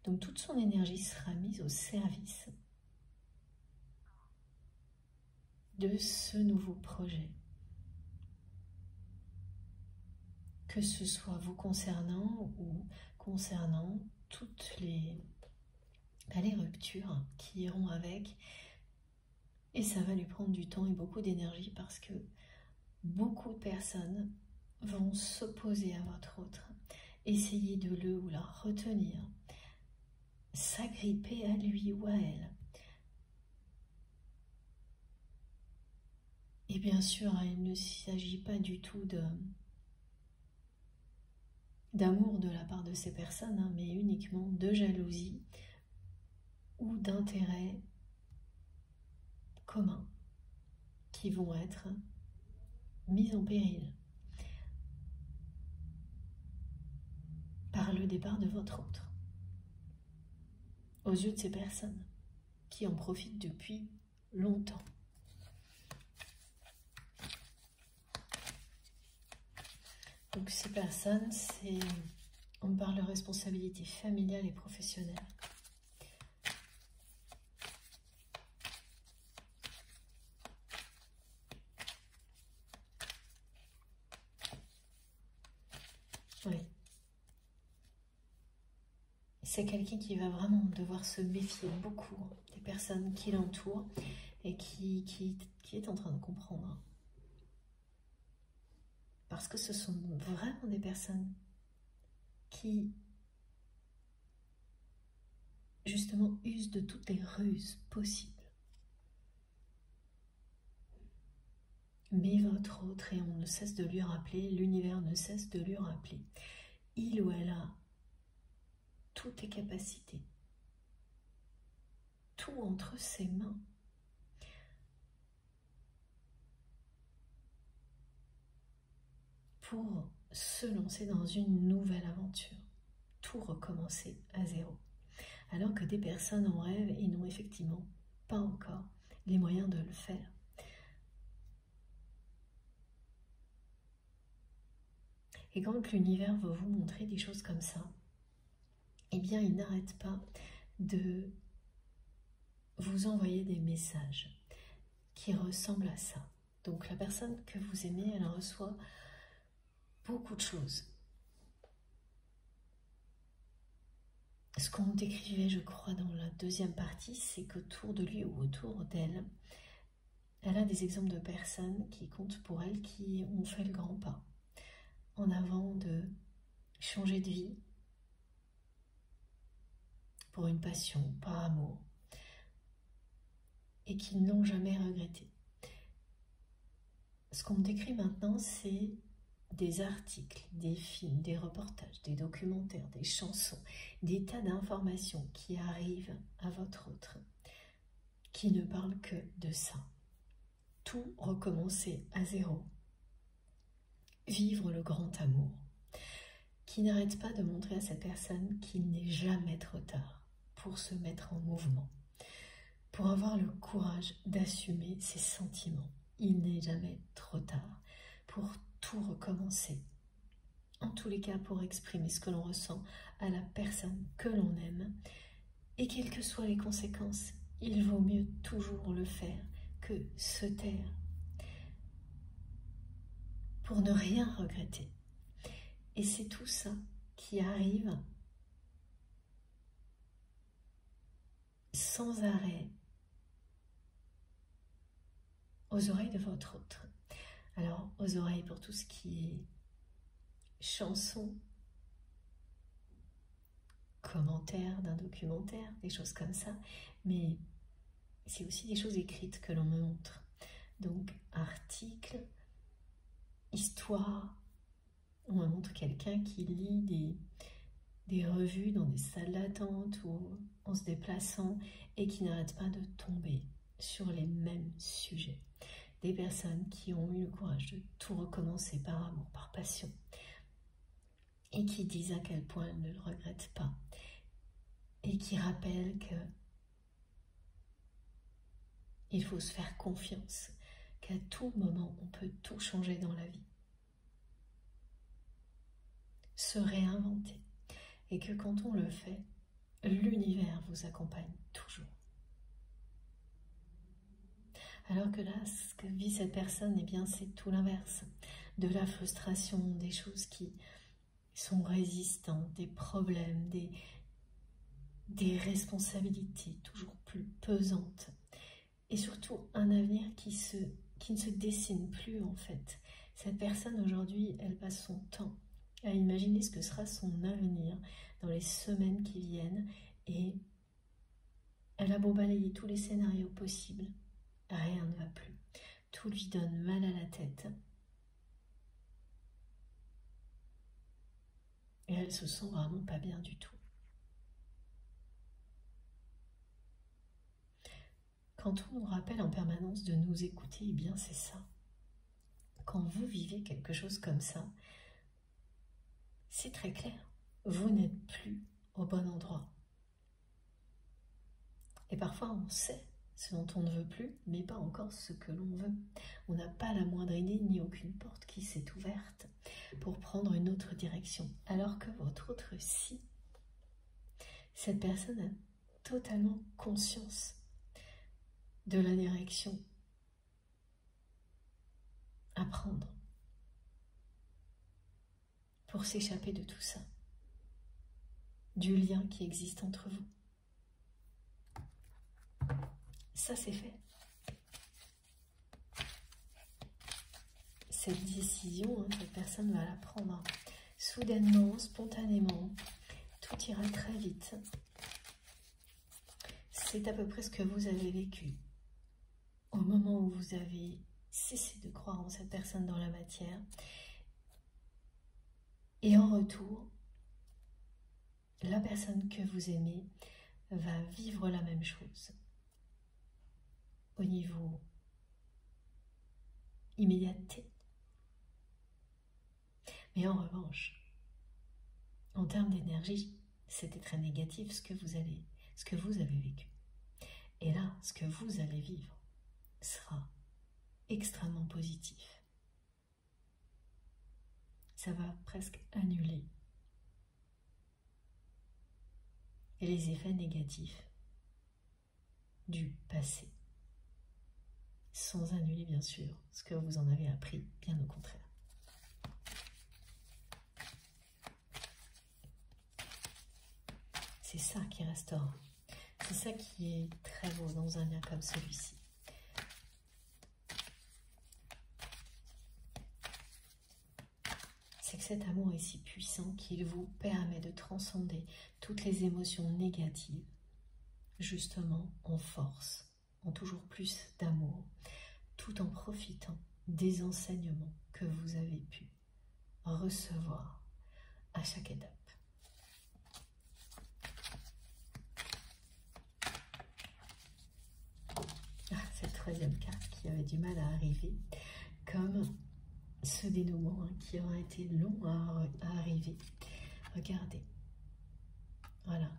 Donc toute son énergie sera mise au service de ce nouveau projet. Que ce soit vous concernant ou concernant toutes les ruptures qui iront avec. Et ça va lui prendre du temps et beaucoup d'énergie parce que beaucoup de personnes vont s'opposer à votre autre, essayer de le ou la retenir, s'agripper à lui ou à elle. Et bien sûr, il ne s'agit pas du tout d'amour de la part de ces personnes, mais uniquement de jalousie ou d'intérêts communs qui vont être mis en péril par le départ de votre autre, aux yeux de ces personnes qui en profitent depuis longtemps. Donc ces personnes, on parle de responsabilité familiale et professionnelle. Oui. C'est quelqu'un qui va vraiment devoir se méfier beaucoup des personnes qui l'entourent et qui est en train de comprendre. Parce que ce sont vraiment des personnes qui, justement, usent de toutes les ruses possibles. Mais votre autre, et on ne cesse de lui rappeler, l'univers ne cesse de lui rappeler, il ou elle a toutes les capacités, tout entre ses mains. Pour se lancer dans une nouvelle aventure, tout recommencer à zéro. Alors que des personnes en rêvent et n'ont effectivement pas encore les moyens de le faire. Et quand l'univers va vous montrer des choses comme ça, eh bien il n'arrête pas de vous envoyer des messages qui ressemblent à ça. Donc la personne que vous aimez, elle reçoit beaucoup de choses. Ce qu'on décrivait, je crois, dans la deuxième partie, c'est qu'autour de lui ou autour d'elle, elle a des exemples de personnes qui comptent pour elle, qui ont fait le grand pas en avant de changé de vie pour une passion, par amour, et qui ne l'ont jamais regretté. Ce qu'on me décrit maintenant, c'est des articles, des films, des reportages, des documentaires, des chansons, des tas d'informations qui arrivent à votre autre, qui ne parlent que de ça. Tout recommencer à zéro. Vivre le grand amour, qui n'arrête pas de montrer à cette personne qu'il n'est jamais trop tard pour se mettre en mouvement, pour avoir le courage d'assumer ses sentiments. Il n'est jamais trop tard pour tout recommencer. En tous les cas, pour exprimer ce que l'on ressent à la personne que l'on aime. Et quelles que soient les conséquences, il vaut mieux toujours le faire que se taire. Pour ne rien regretter. Et c'est tout ça qui arrive sans arrêt aux oreilles de votre autre. Alors, aux oreilles pour tout ce qui est chansons, commentaires d'un documentaire, des choses comme ça, mais c'est aussi des choses écrites que l'on me montre. Donc, articles, histoires, on me montre quelqu'un qui lit des revues dans des salles d'attente ou en se déplaçant et qui n'arrête pas de tomber sur les mêmes sujets. Des personnes qui ont eu le courage de tout recommencer par amour, par passion, et qui disent à quel point elles ne le regrettent pas, et qui rappellent que il faut se faire confiance, qu'à tout moment on peut tout changer dans la vie, se réinventer, et que quand on le fait, l'univers vous accompagne toujours. Alors que là, ce que vit cette personne, eh bien, c'est tout l'inverse. De la frustration, des choses qui sont résistantes, des problèmes, des responsabilités toujours plus pesantes. Et surtout, un avenir qui ne se dessine plus, en fait. Cette personne, aujourd'hui, elle passe son temps à imaginer ce que sera son avenir dans les semaines qui viennent. Et elle a beau balayer tous les scénarios possibles. Rien ne va plus. Tout lui donne mal à la tête. Et elle se sent vraiment pas bien du tout. Quand on nous rappelle en permanence de nous écouter, eh bien c'est ça. Quand vous vivez quelque chose comme ça, c'est très clair. Vous n'êtes plus au bon endroit. Et parfois on sait ce dont on ne veut plus, mais pas encore ce que l'on veut. On n'a pas la moindre idée ni aucune porte qui s'est ouverte pour prendre une autre direction. Alors que votre autre, si, cette personne a totalement conscience de la direction à prendre pour s'échapper de tout ça, du lien qui existe entre vous. Ça, c'est fait. Cette décision, cette personne va la prendre soudainement, spontanément. Tout ira très vite. C'est à peu près ce que vous avez vécu au moment où vous avez cessé de croire en cette personne dans la matière. Et en retour, la personne que vous aimez va vivre la même chose. Au niveau immédiateté. Mais en revanche, en termes d'énergie, c'était très négatif ce que vous avez vécu. Et là, ce que vous allez vivre sera extrêmement positif. Ça va presque annuler les effets négatifs du passé. Sans annuler, bien sûr, ce que vous en avez appris, bien au contraire. C'est ça qui restaure. C'est ça qui est très beau dans un lien comme celui-ci. C'est que cet amour est si puissant qu'il vous permet de transcender toutes les émotions négatives, justement en force, en toujours plus d'amour, tout en profitant des enseignements que vous avez pu recevoir à chaque étape. Cette troisième carte qui avait du mal à arriver, comme ce dénouement qui aura été long à arriver. Regardez. Voilà.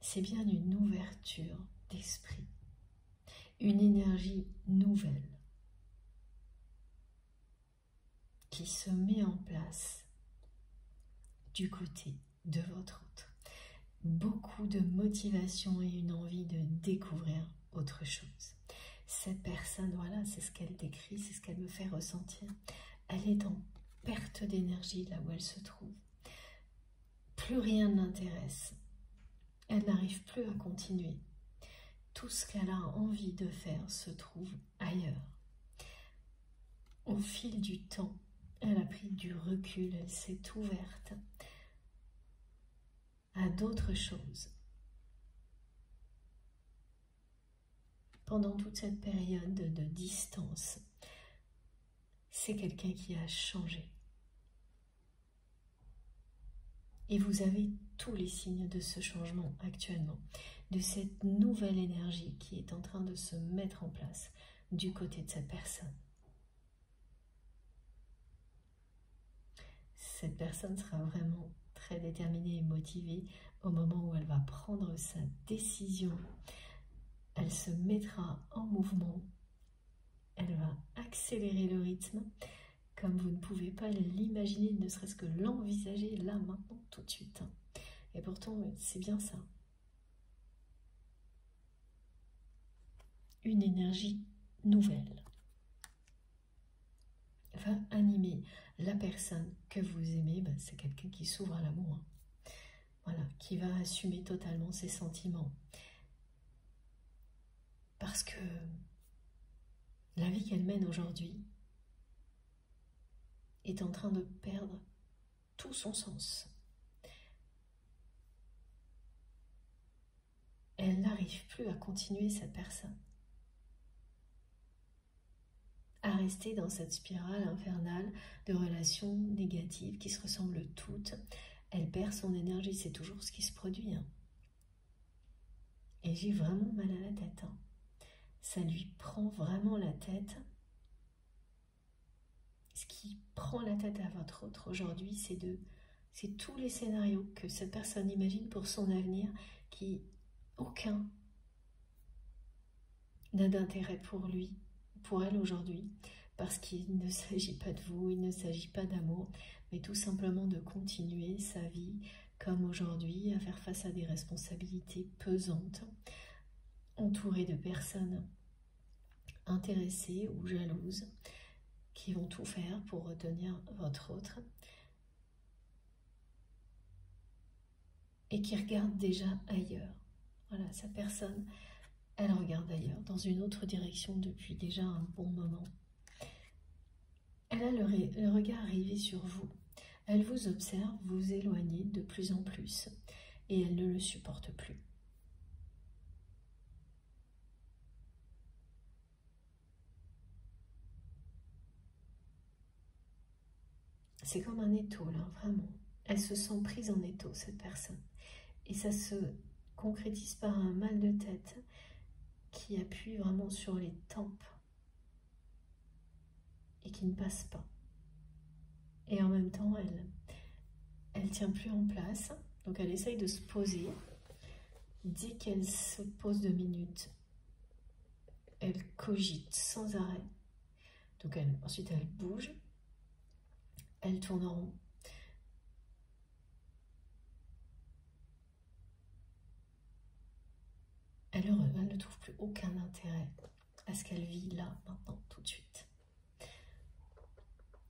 C'est bien une ouverture d'esprit, une énergie nouvelle qui se met en place du côté de votre autre. Beaucoup de motivation et une envie de découvrir autre chose. Cette personne, voilà, c'est ce qu'elle décrit, c'est ce qu'elle me fait ressentir. Elle est en perte d'énergie là où elle se trouve. Plus rien ne l'intéresse. Elle n'arrive plus à continuer. Tout ce qu'elle a envie de faire se trouve ailleurs. Au fil du temps, elle a pris du recul, elle s'est ouverte à d'autres choses. Pendant toute cette période de distance, c'est quelqu'un qui a changé. Et vous avez tous les signes de ce changement actuellement, de cette nouvelle énergie qui est en train de se mettre en place du côté de cette personne. Cette personne sera vraiment très déterminée et motivée au moment où elle va prendre sa décision. Elle se mettra en mouvement, elle va accélérer le rythme comme vous ne pouvez pas l'imaginer, ne serait-ce que l'envisager là, maintenant, tout de suite. Et pourtant, c'est bien ça. Une énergie nouvelle va animer la personne que vous aimez. Ben, c'est quelqu'un qui s'ouvre à l'amour. Voilà, qui va assumer totalement ses sentiments. Parce que la vie qu'elle mène aujourd'hui est en train de perdre tout son sens. Elle n'arrive plus à continuer, cette personne, à rester dans cette spirale infernale de relations négatives qui se ressemblent toutes. Elle perd son énergie, c'est toujours ce qui se produit. Et j'ai vraiment mal à la tête. Ça lui prend vraiment la tête. Ce qui prend la tête à votre autre aujourd'hui, c'est tous les scénarios que cette personne imagine pour son avenir, qui aucun n'a d'intérêt pour lui, pour elle aujourd'hui, parce qu'il ne s'agit pas de vous, il ne s'agit pas d'amour, mais tout simplement de continuer sa vie comme aujourd'hui, à faire face à des responsabilités pesantes, entouré de personnes intéressées ou jalouses, qui vont tout faire pour retenir votre autre et qui regardent déjà ailleurs. Voilà, cette personne, elle regarde ailleurs, dans une autre direction depuis déjà un bon moment. Elle a le regard rivé sur vous. Elle vous observe, vous éloigner de plus en plus et elle ne le supporte plus. C'est comme un étau, là, vraiment. Elle se sent prise en étau, cette personne. Et ça se concrétise par un mal de tête qui appuie vraiment sur les tempes et qui ne passe pas. Et en même temps, elle tient plus en place. Donc elle essaye de se poser. Dès qu'elle se pose 2 minutes, elle cogite sans arrêt. Donc ensuite, elle bouge. Elle tourne en rond. Elle ne trouve plus aucun intérêt à ce qu'elle vit là, maintenant, tout de suite.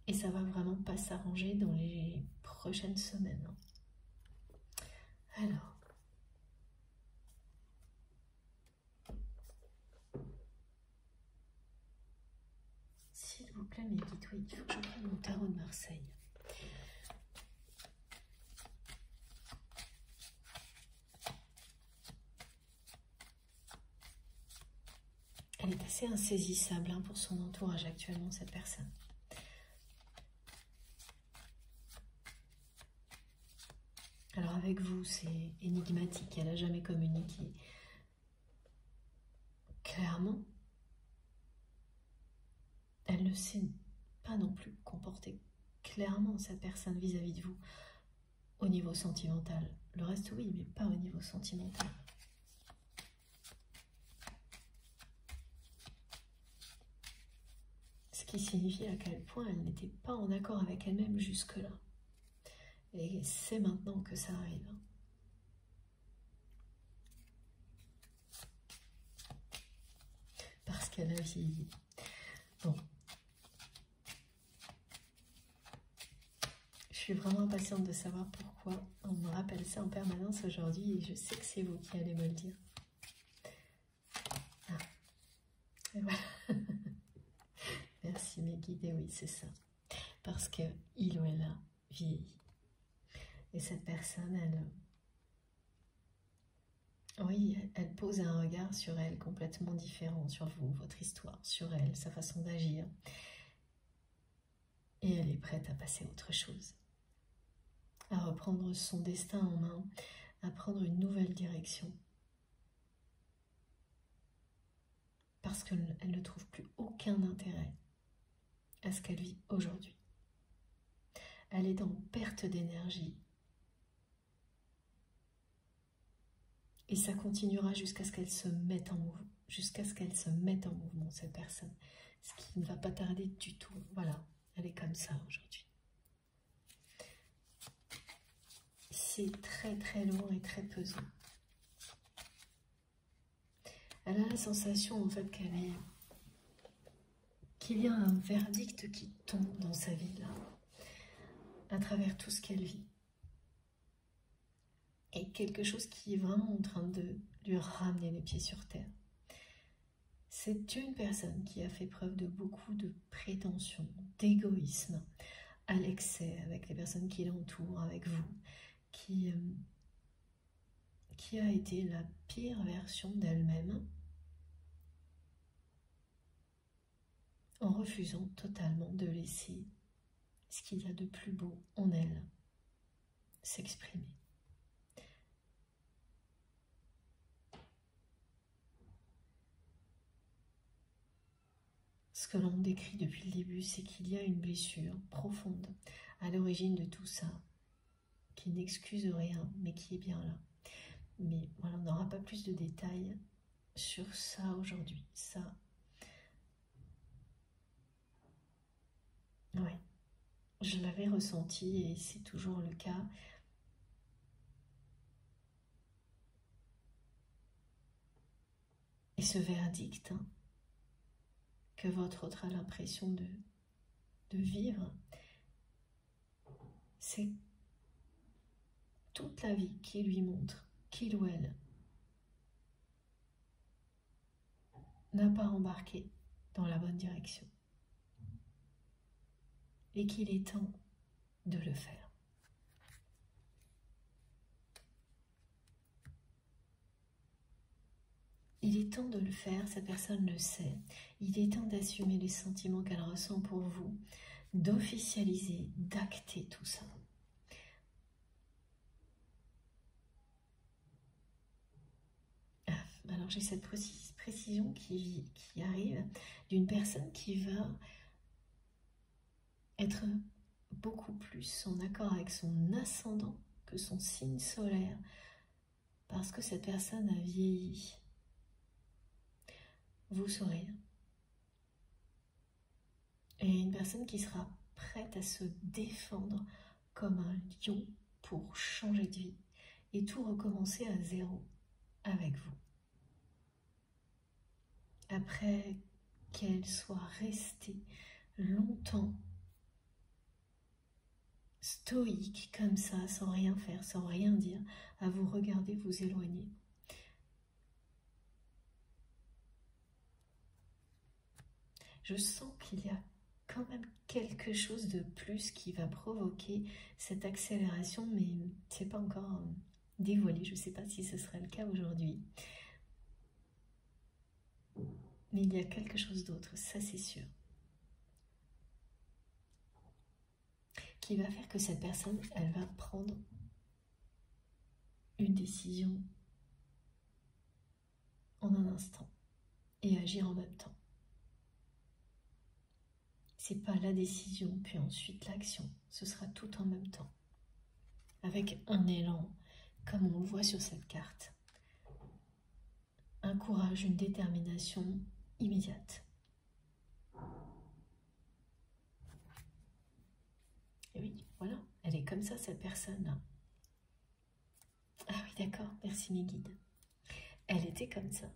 Et ça va vraiment pas s'arranger dans les prochaines semaines. Alors, s'il vous plaît, mes guides, oui, il faut que je prenne mon tarot de Marseille. Elle est assez insaisissable hein, pour son entourage actuellement, cette personne. Alors avec vous, c'est énigmatique, elle n'a jamais communiqué. Clairement, elle ne sait pas non plus comporter clairement cette personne vis-à-vis de vous au niveau sentimental. Le reste, oui, mais pas au niveau sentimental. Ce qui signifie à quel point elle n'était pas en accord avec elle-même jusque-là. Et c'est maintenant que ça arrive. Parce qu'elle a vieilli. Bon. Je suis vraiment impatiente de savoir pourquoi on me rappelle ça en permanence aujourd'hui et je sais que c'est vous qui allez me le dire. Ah. Et voilà. Merci mes guides, et oui, c'est ça. Parce que il ou elle a vieilli. Et cette personne, oui, elle pose un regard sur elle complètement différent, sur vous, votre histoire, sur elle, sa façon d'agir. Et elle est prête à passer à autre chose. À reprendre son destin en main, à prendre une nouvelle direction. Parce qu'elle ne trouve plus aucun intérêt à ce qu'elle vit aujourd'hui. Elle est en perte d'énergie. Et ça continuera jusqu'à ce qu'elle se mette en mouvement. Jusqu'à ce qu'elle se mette en mouvement, cette personne. Ce qui ne va pas tarder du tout. Voilà, elle est comme ça aujourd'hui. C'est très très lourd et très pesant. Elle a la sensation en fait qu'il y a un verdict qui tombe dans sa vie là, à travers tout ce qu'elle vit. Et quelque chose qui est vraiment en train de lui ramener les pieds sur terre. C'est une personne qui a fait preuve de beaucoup de prétention, d'égoïsme, à l'excès avec les personnes qui l'entourent, avec vous, qui a été la pire version d'elle-même, en refusant totalement de laisser ce qu'il y a de plus beau en elle s'exprimer. Ce que l'on décrit depuis le début, c'est qu'il y a une blessure profonde à l'origine de tout ça, qui n'excuse rien, mais qui est bien là. Mais voilà, on n'aura pas plus de détails sur ça aujourd'hui. Ça, ouais, je l'avais ressenti et c'est toujours le cas. Et ce verdict hein, que votre autre a l'impression de vivre, c'est toute la vie qui lui montre qu'il ou elle n'a pas embarqué dans la bonne direction et qu'il est temps de le faire. Il est temps de le faire, cette personne le sait. Il est temps d'assumer les sentiments qu'elle ressent pour vous, d'officialiser, d'acter tout ça. Alors j'ai cette précision qui arrive d'une personne qui va être beaucoup plus en accord avec son ascendant que son signe solaire, parce que cette personne a vieilli. Vous saurez. Et une personne qui sera prête à se défendre comme un lion pour changer de vie et tout recommencer à zéro avec vous. Après qu'elle soit restée longtemps stoïque comme ça, sans rien faire, sans rien dire, à vous regarder vous éloigner. Je sens qu'il y a quand même quelque chose de plus qui va provoquer cette accélération, mais c'est pas encore dévoilé. Je ne sais pas si ce sera le cas aujourd'hui. Mais il y a quelque chose d'autre, ça c'est sûr, qui va faire que cette personne, elle va prendre une décision en un instant et agir en même temps. C'est pas la décision puis ensuite l'action, ce sera tout en même temps, avec un élan, comme on le voit sur cette carte, un courage, une détermination immédiate. Et oui, voilà, elle est comme ça cette personne-là. Ah oui, d'accord, merci mes guides. Elle était comme ça.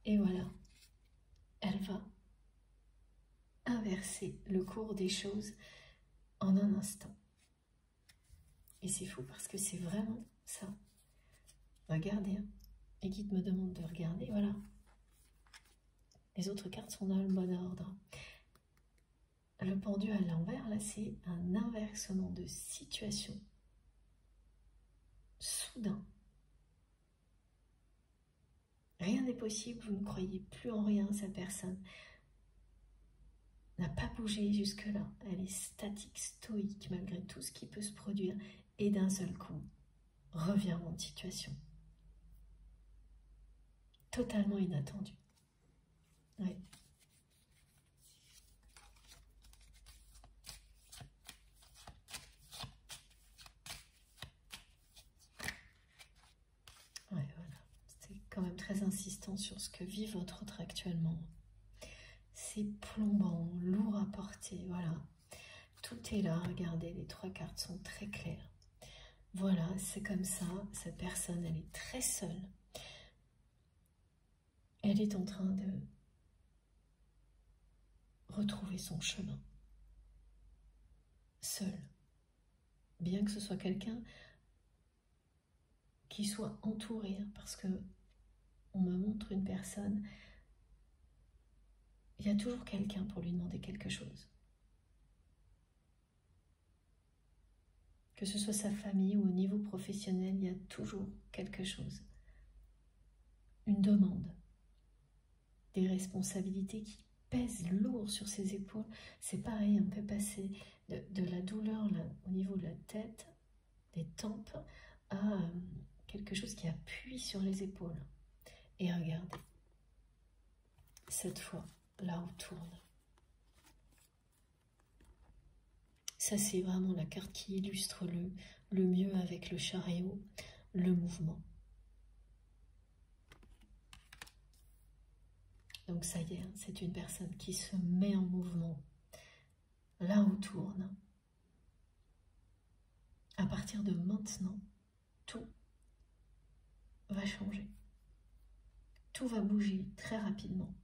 Et voilà, elle va inverser le cours des choses en un instant. Et c'est fou parce que c'est vraiment ça. Regardez, hein. Les guides me demandent de regarder, voilà. Les autres cartes sont dans le bon ordre. Le pendu à l'envers, là, c'est un inversement de situation. Soudain. Rien n'est possible, vous ne croyez plus en rien, cette personne n'a pas bougé jusque-là. Elle est statique, stoïque, malgré tout ce qui peut se produire. Et d'un seul coup, revirement de situation. Totalement inattendu. Oui. Ouais, voilà. C'est quand même très insistant sur ce que vit votre autre actuellement. C'est plombant, lourd à porter, voilà. Tout est là, regardez, les 3 cartes sont très claires. Voilà, c'est comme ça, cette personne, elle est très seule. Elle est en train de retrouver son chemin. Seule. Bien que ce soit quelqu'un qui soit entouré, parce que on me montre une personne, il y a toujours quelqu'un pour lui demander quelque chose. Que ce soit sa famille ou au niveau professionnel, il y a toujours quelque chose. Une demande. Des responsabilités qui pèsent lourd sur ses épaules. C'est pareil, on peut passer de la douleur là, au niveau de la tête, des tempes, à quelque chose qui appuie sur les épaules. Et regardez, cette fois, là où tourne. Ça, c'est vraiment la carte qui illustre le mieux avec le chariot, le mouvement. Donc ça y est, c'est une personne qui se met en mouvement, là où tourne. À partir de maintenant, tout va changer. Tout va bouger très rapidement.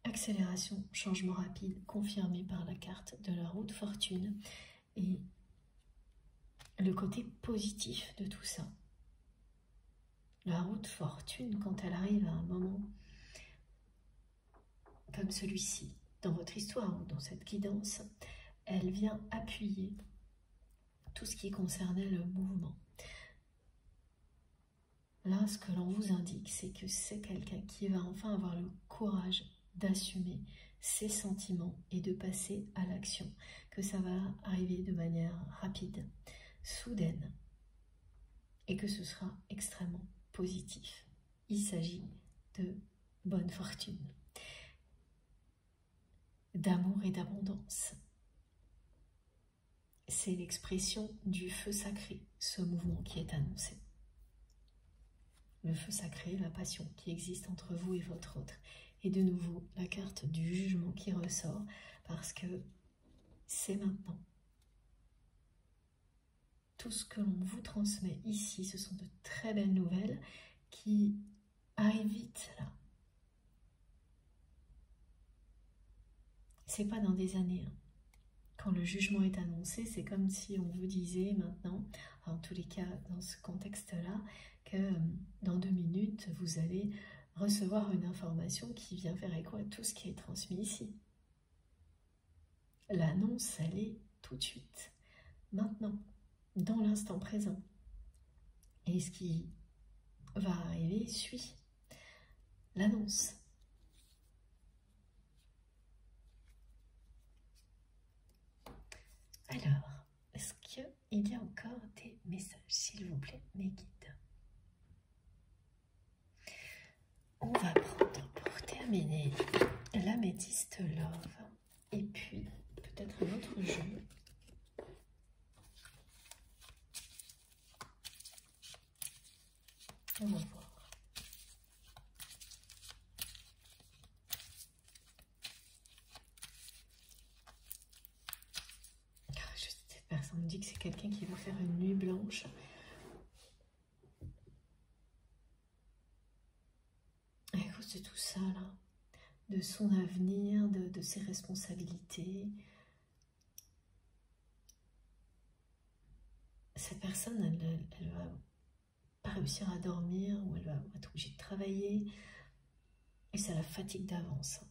Accélération, changement rapide, confirmé par la carte de la roue de fortune. Et le côté positif de tout ça. La roue de fortune, quand elle arrive à un moment comme celui-ci, dans votre histoire ou dans cette guidance, elle vient appuyer tout ce qui concernait le mouvement. Là, ce que l'on vous indique, c'est que c'est quelqu'un qui va enfin avoir le courage d'assumer ses sentiments et de passer à l'action, que ça va arriver de manière rapide, soudaine, et que ce sera extrêmement positif. Il s'agit de bonne fortune, d'amour et d'abondance. C'est l'expression du feu sacré, ce mouvement qui est annoncé. Le feu sacré, la passion qui existe entre vous et votre autre. Et de nouveau, la carte du jugement qui ressort, parce que c'est maintenant. Tout ce que l'on vous transmet ici, ce sont de très belles nouvelles qui arrivent vite là. C'est pas dans des années. Hein. Quand le jugement est annoncé, c'est comme si on vous disait maintenant, en tous les cas dans ce contexte-là, que dans 2 minutes, vous allez recevoir une information qui vient faire écho à tout ce qui est transmis ici. L'annonce, elle est tout de suite, maintenant, dans l'instant présent. Et ce qui va arriver suit l'annonce. Alors, est-ce qu'il y a encore des messages, s'il vous plaît, mes guides? On va prendre pour terminer l'améthyste love et puis peut-être un autre jeu. On va voir. Cette personne me dit que c'est quelqu'un qui veut faire une nuit blanche. À cause de tout ça, là, de son avenir, de ses responsabilités. Cette personne, elle va pas réussir à dormir ou elle va être obligée de travailler. Et ça la fatigue d'avance.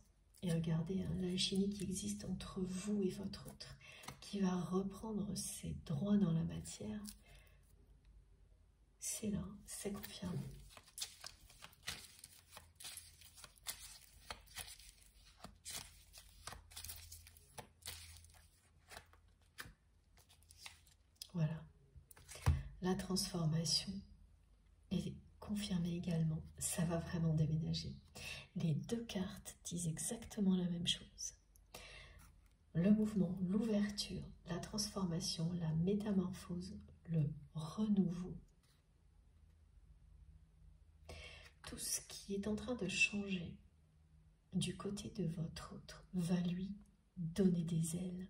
Et regardez, hein, l'alchimie qui existe entre vous et votre autre, qui va reprendre ses droits dans la matière, c'est là, c'est confirmé. Voilà. La transformation est confirmée également. Ça va vraiment déménager. Les deux cartes disent exactement la même chose. Le mouvement, l'ouverture, la transformation, la métamorphose, le renouveau. Tout ce qui est en train de changer du côté de votre autre va lui donner des ailes,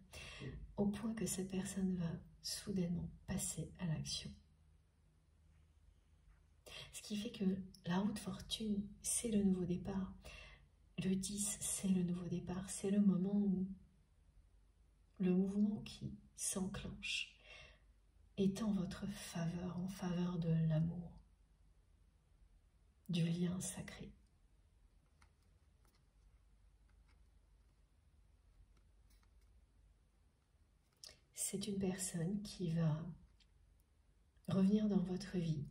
au point que cette personne va soudainement passer à l'action. Ce qui fait que la haute fortune, c'est le nouveau départ. Le 10, c'est le nouveau départ. C'est le moment où le mouvement qui s'enclenche est en votre faveur, en faveur de l'amour, du lien sacré. C'est une personne qui va revenir dans votre vie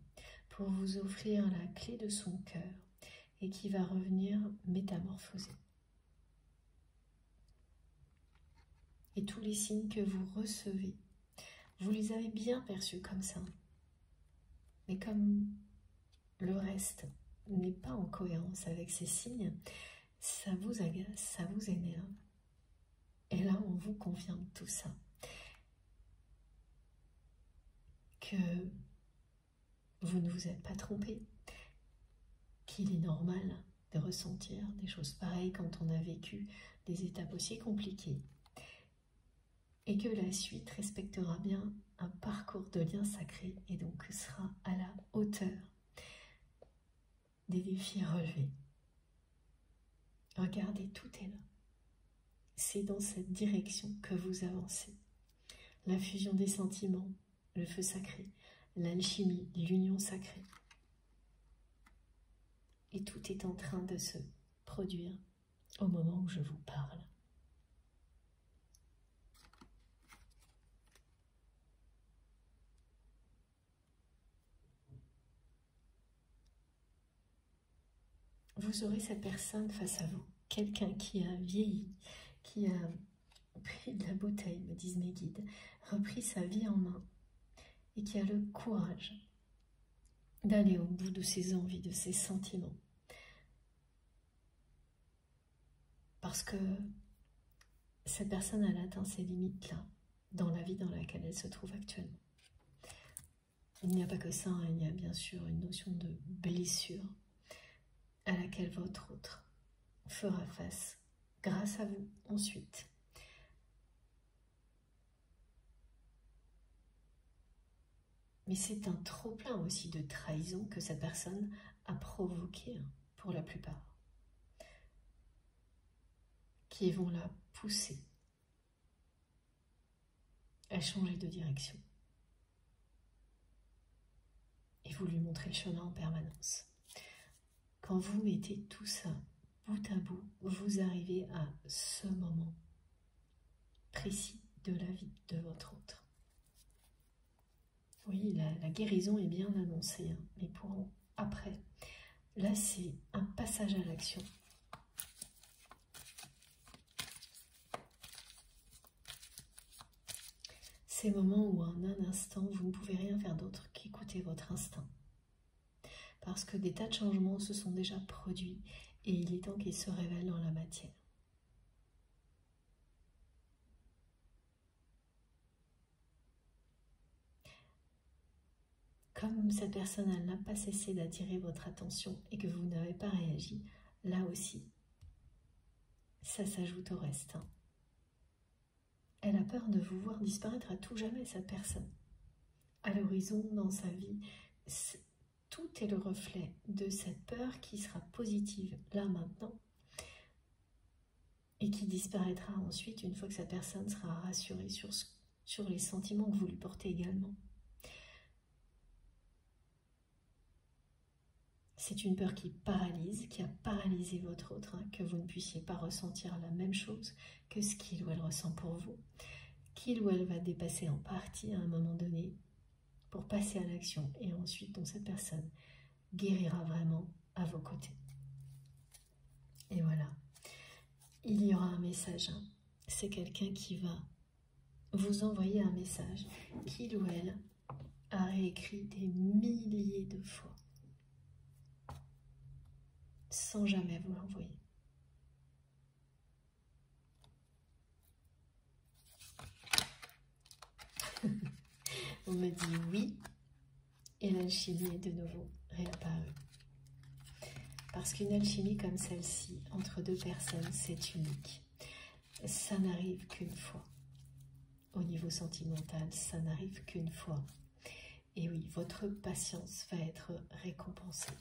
pour vous offrir la clé de son cœur et qui va revenir métamorphoser. Et tous les signes que vous recevez, vous les avez bien perçus comme ça. Mais comme le reste n'est pas en cohérence avec ces signes, ça vous agace, ça vous énerve. Et là, on vous confirme tout ça. Que vous ne vous êtes pas trompé, qu'il est normal de ressentir des choses pareilles quand on a vécu des étapes aussi compliquées, et que la suite respectera bien un parcours de lien sacré et donc sera à la hauteur des défis relevés. Regardez, tout est là. C'est dans cette direction que vous avancez. La fusion des sentiments, le feu sacré, l'alchimie, l'union sacrée. Et tout est en train de se produire au moment où je vous parle. Vous aurez cette personne face à vous, quelqu'un qui a vieilli, qui a pris de la bouteille, me disent mes guides, repris sa vie en main et qui a le courage d'aller au bout de ses envies, de ses sentiments. Parce que cette personne, elle atteint ses limites là, dans la vie dans laquelle elle se trouve actuellement. Il n'y a pas que ça, hein, il y a bien sûr une notion de blessure à laquelle votre autre fera face grâce à vous ensuite. Mais c'est un trop-plein aussi de trahison que cette personne a provoqué pour la plupart, qui vont la pousser à changer de direction. Et vous lui montrez le chemin en permanence. quand vous mettez tout ça bout à bout, vous arrivez à ce moment précis de la vie de votre autre. Oui, la guérison est bien annoncée, hein, mais pour après, là c'est un passage à l'action. Ces moments où en un instant, vous ne pouvez rien faire d'autre qu'écouter votre instinct. Parce que des tas de changements se sont déjà produits et il est temps qu'ils se révèlent dans la matière. Comme cette personne elle n'a pas cessé d'attirer votre attention et que vous n'avez pas réagi, là aussi, ça s'ajoute au reste. Elle a peur de vous voir disparaître à tout jamais, cette personne. À l'horizon, dans sa vie, tout est le reflet de cette peur qui sera positive là maintenant et qui disparaîtra ensuite une fois que cette personne sera rassurée sur les sentiments que vous lui portez également. C'est une peur qui paralyse, qui a paralysé votre autre, hein, que vous ne puissiez pas ressentir la même chose que ce qu'il ou elle ressent pour vous, qu'il ou elle va dépasser en partie à un moment donné pour passer à l'action et ensuite dont cette personne guérira vraiment à vos côtés. Et voilà, il y aura un message, hein. C'est quelqu'un qui va vous envoyer un message qu'il ou elle a réécrit des milliers de fois sans jamais vous l'envoyer. On me dit oui, et l'alchimie est de nouveau réapparue. Parce qu'une alchimie comme celle-ci, entre deux personnes, c'est unique. Ça n'arrive qu'une fois. Au niveau sentimental, ça n'arrive qu'une fois. Et oui, votre patience va être récompensée.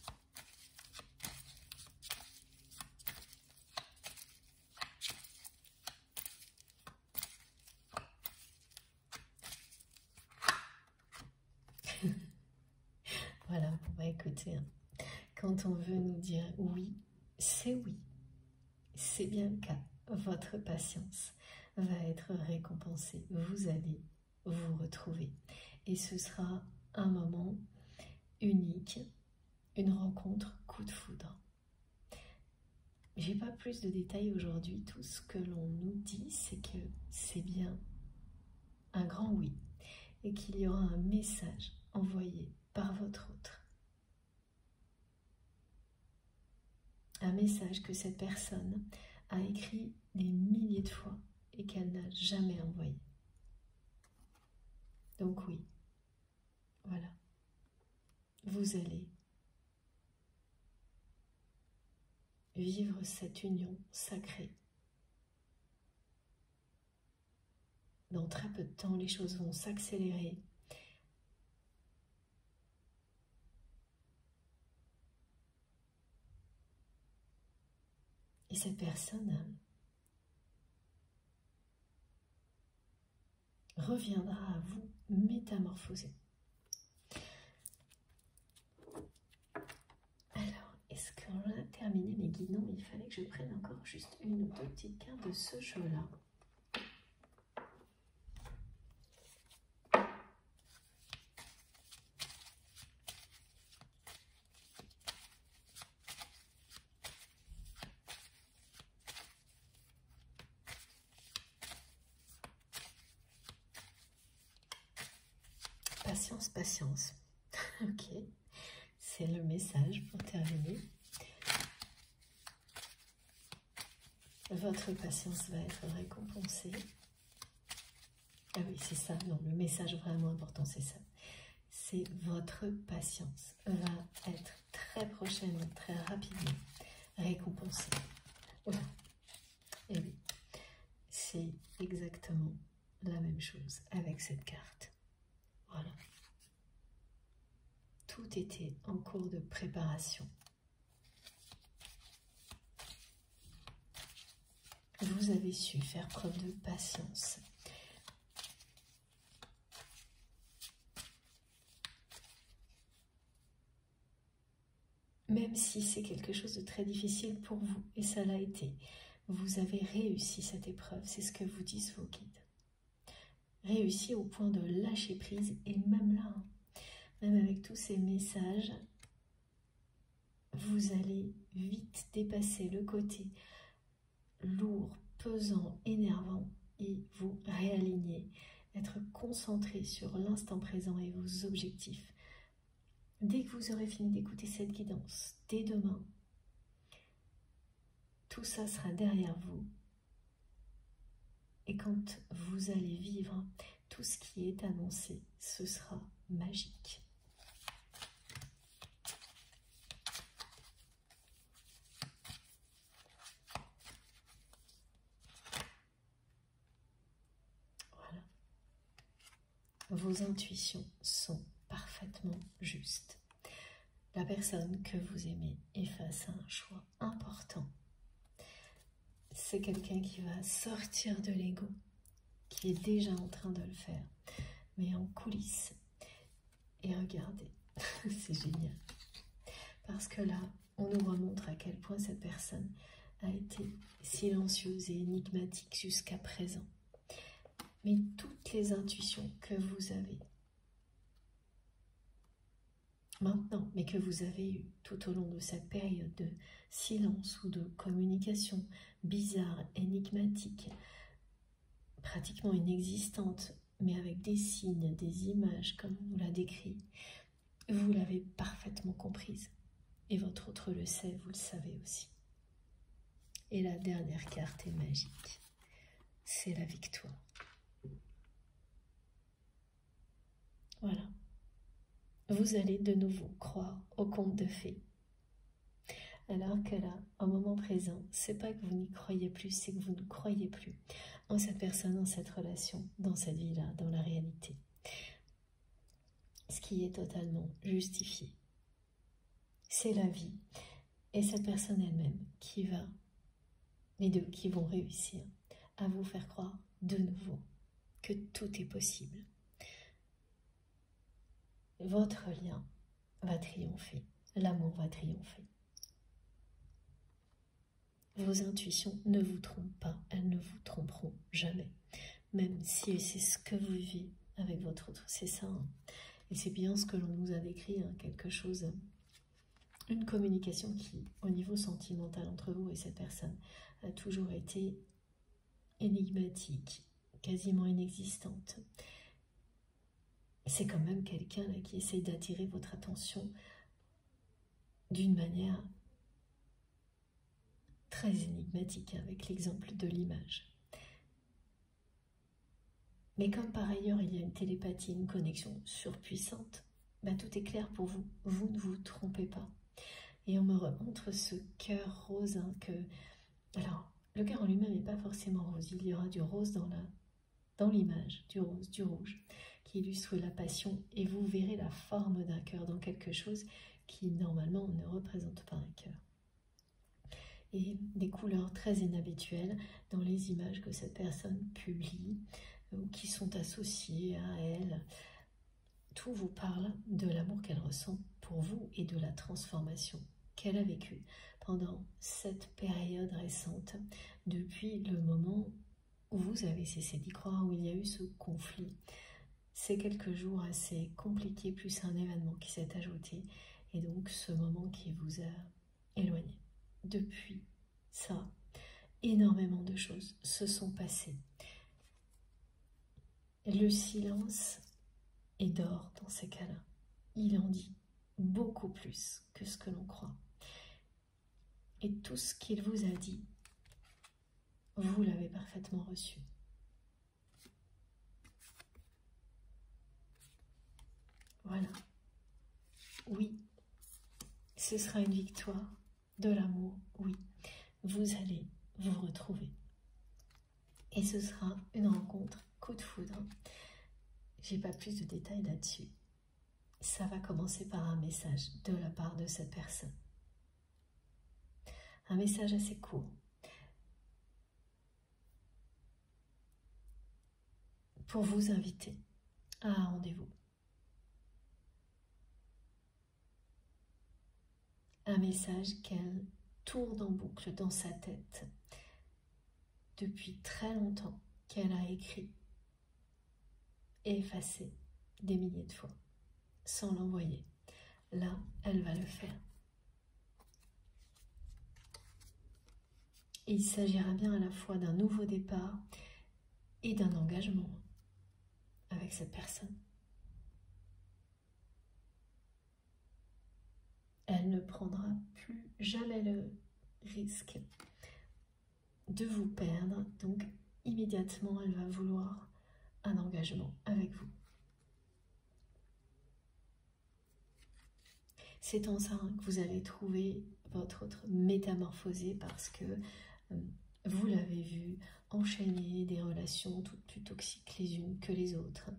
Voilà, on va écouter. Quand on veut nous dire oui, c'est bien le cas. Votre patience va être récompensée. Vous allez vous retrouver. Et ce sera un moment unique, une rencontre coup de foudre. J'ai pas plus de détails aujourd'hui. Tout ce que l'on nous dit, c'est que c'est bien un grand oui et qu'il y aura un message envoyé par votre autre. Un message que cette personne a écrit des milliers de fois et qu'elle n'a jamais envoyé. Donc oui, voilà, vous allez vivre cette union sacrée. Dans très peu de temps, les choses vont s'accélérer. Et cette personne reviendra à vous métamorphosée. Alors, est-ce qu'on a terminé mes guides? Non, il fallait que je prenne encore juste une ou deux petites cartes de ce jeu-là. Patience, patience. Ok, c'est le message pour terminer. Votre patience va être récompensée. Ah oui, c'est ça, non, le message vraiment important, c'est ça. C'est votre patience va être très prochainement, très rapidement récompensée. Voilà. Et oui, c'est exactement la même chose avec cette carte. Voilà. Tout était en cours de préparation. Vous avez su faire preuve de patience. même si c'est quelque chose de très difficile pour vous, et ça l'a été, vous avez réussi cette épreuve, c'est ce que vous disent vos guides. Réussi au point de lâcher prise, et même là, même avec tous ces messages, vous allez vite dépasser le côté lourd, pesant, énervant, et vous réaligner, être concentré sur l'instant présent et vos objectifs. Dès que vous aurez fini d'écouter cette guidance, dès demain, tout ça sera derrière vous. Et quand vous allez vivre tout ce qui est annoncé, ce sera magique. Voilà. Vos intuitions sont parfaitement justes. La personne que vous aimez est face à un choix important. C'est quelqu'un qui va sortir de l'ego, qui est déjà en train de le faire, mais en coulisses. Et regardez, c'est génial. Parce que là, on nous remontre à quel point cette personne a été silencieuse et énigmatique jusqu'à présent. Mais toutes les intuitions que vous avez maintenant, mais que vous avez eues tout au long de cette période de silence ou de communication bizarre, énigmatique, pratiquement inexistante, mais avec des signes, des images, comme on nous l'a décrit, vous l'avez parfaitement comprise. Et votre autre le sait, vous le savez aussi. Et la dernière carte est magique. C'est la victoire. Voilà. Vous allez de nouveau croire au conte de fées. Alors que là, au moment présent, c'est pas que vous n'y croyez plus, c'est que vous ne croyez plus en cette personne, en cette relation, dans cette vie-là, dans la réalité. Ce qui est totalement justifié. C'est la vie et cette personne elle-même qui va, les deux qui vont réussir à vous faire croire de nouveau que tout est possible. Votre lien va triompher, l'amour va triompher. Vos intuitions ne vous trompent pas, elles ne vous tromperont jamais. Même si c'est ce que vous vivez avec votre autre, c'est ça. Hein. Et c'est bien ce que l'on nous a décrit, hein, quelque chose, une communication qui, au niveau sentimental entre vous et cette personne, a toujours été énigmatique, quasiment inexistante. C'est quand même quelqu'un là qui essaye d'attirer votre attention d'une manière très énigmatique avec l'exemple de l'image. Mais comme par ailleurs il y a une télépathie, une connexion surpuissante, bah, tout est clair pour vous, vous ne vous trompez pas. Et on me remontre ce cœur rose, hein, que... Alors, le cœur en lui-même n'est pas forcément rose, il y aura du rose dans l'image, du rose, du rouge, qui illustre la passion, et vous verrez la forme d'un cœur dans quelque chose qui normalement ne représente pas un cœur. Et des couleurs très inhabituelles dans les images que cette personne publie ou qui sont associées à elle. Tout vous parle de l'amour qu'elle ressent pour vous et de la transformation qu'elle a vécue pendant cette période récente, depuis le moment où vous avez cessé d'y croire, où il y a eu ce conflit. Ces quelques jours assez compliqués, plus un événement qui s'est ajouté, et donc ce moment qui vous a éloigné. Depuis ça, énormément de choses se sont passées. Le silence est d'or dans ces cas-là. Il en dit beaucoup plus que ce que l'on croit. Et tout ce qu'il vous a dit, vous l'avez parfaitement reçu. Voilà. Oui, ce sera une victoire de l'amour, oui. Vous allez vous retrouver. Et ce sera une rencontre coup de foudre. J'ai pas plus de détails là-dessus. Ça va commencer par un message de la part de cette personne. Un message assez court. Pour vous inviter à un rendez-vous. un message qu'elle tourne en boucle dans sa tête depuis très longtemps, qu'elle a écrit et effacé des milliers de fois, sans l'envoyer. Là, elle va le faire. Et il s'agira bien à la fois d'un nouveau départ et d'un engagement avec cette personne. Elle ne prendra plus jamais le risque de vous perdre, donc immédiatement elle va vouloir un engagement avec vous. C'est en ça que vous allez trouver votre autre métamorphosée parce que vous l'avez vu enchaîner des relations toutes plus toxiques les unes que les autres,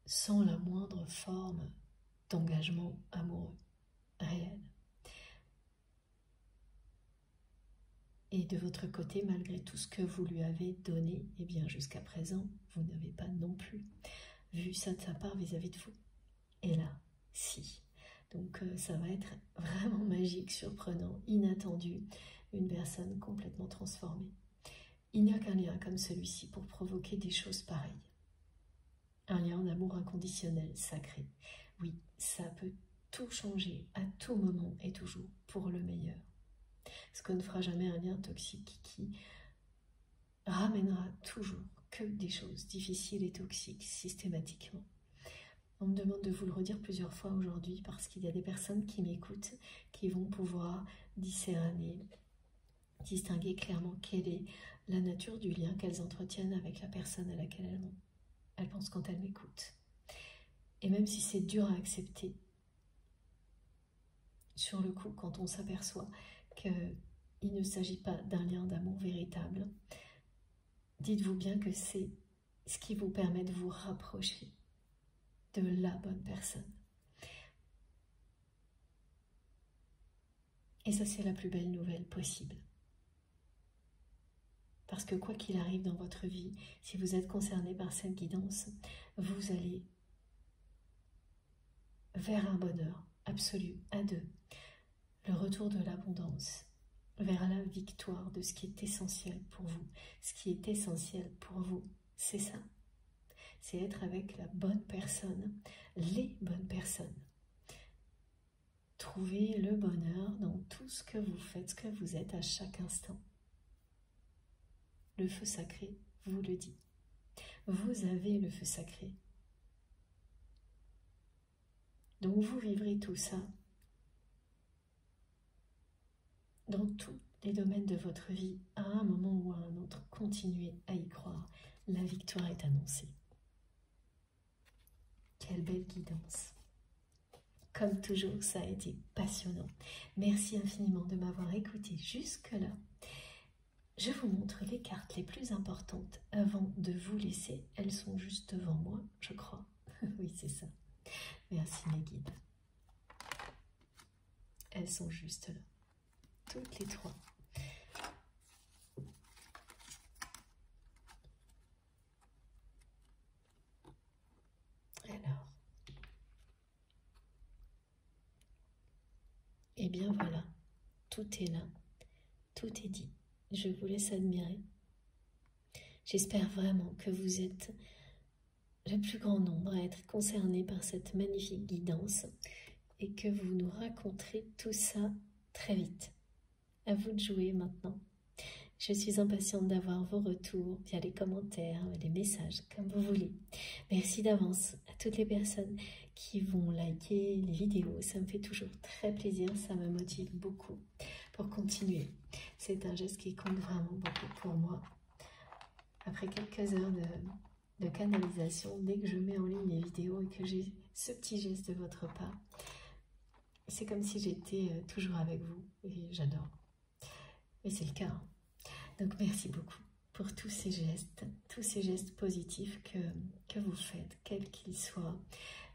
sans la moindre forme d'engagement amoureux réel. Et de votre côté, malgré tout ce que vous lui avez donné, eh bien jusqu'à présent, vous n'avez pas non plus vu ça de sa part vis-à-vis de vous. Et là, si. Donc ça va être vraiment magique, surprenant, inattendu, une personne complètement transformée. Il n'y a qu'un lien comme celui-ci pour provoquer des choses pareilles. Un lien d'amour inconditionnel, sacré. Oui, ça peut tout changer à tout moment et toujours pour le meilleur. Ce que ne fera jamais un lien toxique qui ramènera toujours que des choses difficiles et toxiques systématiquement. On me demande de vous le redire plusieurs fois aujourd'hui parce qu'il y a des personnes qui m'écoutent qui vont pouvoir discerner, distinguer clairement quelle est la nature du lien qu'elles entretiennent avec la personne à laquelle elles pensent quand elles m'écoutent. Et même si c'est dur à accepter, sur le coup, quand on s'aperçoit qu'il ne s'agit pas d'un lien d'amour véritable, dites-vous bien que c'est ce qui vous permet de vous rapprocher de la bonne personne. Et ça, c'est la plus belle nouvelle possible. Parce que quoi qu'il arrive dans votre vie, si vous êtes concerné par cette guidance, vous allez vers un bonheur absolu à deux, le retour de l'abondance, vers la victoire de ce qui est essentiel pour vous. Ce qui est essentiel pour vous, c'est ça. C'est être avec la bonne personne, les bonnes personnes. Trouvez le bonheur dans tout ce que vous faites, ce que vous êtes à chaque instant. Le feu sacré vous le dit. Vous avez le feu sacré. Donc vous vivrez tout ça dans tous les domaines de votre vie, à un moment ou à un autre. Continuez à y croire. La victoire est annoncée. Quelle belle guidance. Comme toujours, ça a été passionnant. Merci infiniment de m'avoir écouté jusque-là. Je vous montre les cartes les plus importantes avant de vous laisser. Elles sont juste devant moi, je crois. Oui, c'est ça. Merci mes guides. Elles sont juste là. Toutes les trois. Alors. Et bien voilà. Tout est là. Tout est dit. Je vous laisse admirer. J'espère vraiment que vous êtes le plus grand nombre à être concernés par cette magnifique guidance et que vous nous raconterez tout ça très vite. À vous de jouer maintenant. Je suis impatiente d'avoir vos retours via les commentaires, les messages, comme vous voulez. Merci d'avance à toutes les personnes qui vont liker les vidéos. Ça me fait toujours très plaisir, ça me motive beaucoup pour continuer. C'est un geste qui compte vraiment beaucoup pour moi. Après quelques heures de canalisation, dès que je mets en ligne les vidéos et que j'ai ce petit geste de votre part, c'est comme si j'étais toujours avec vous et j'adore. Et c'est le cas. Hein. Donc merci beaucoup pour tous ces gestes positifs que vous faites, quels qu'ils soient.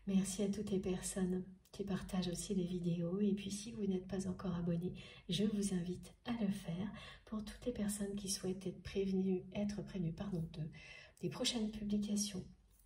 Merci à toutes les personnes qui partagent aussi les vidéos. Et puis si vous n'êtes pas encore abonné, je vous invite à le faire. Pour toutes les personnes qui souhaitent être prévenues des prochaines publications.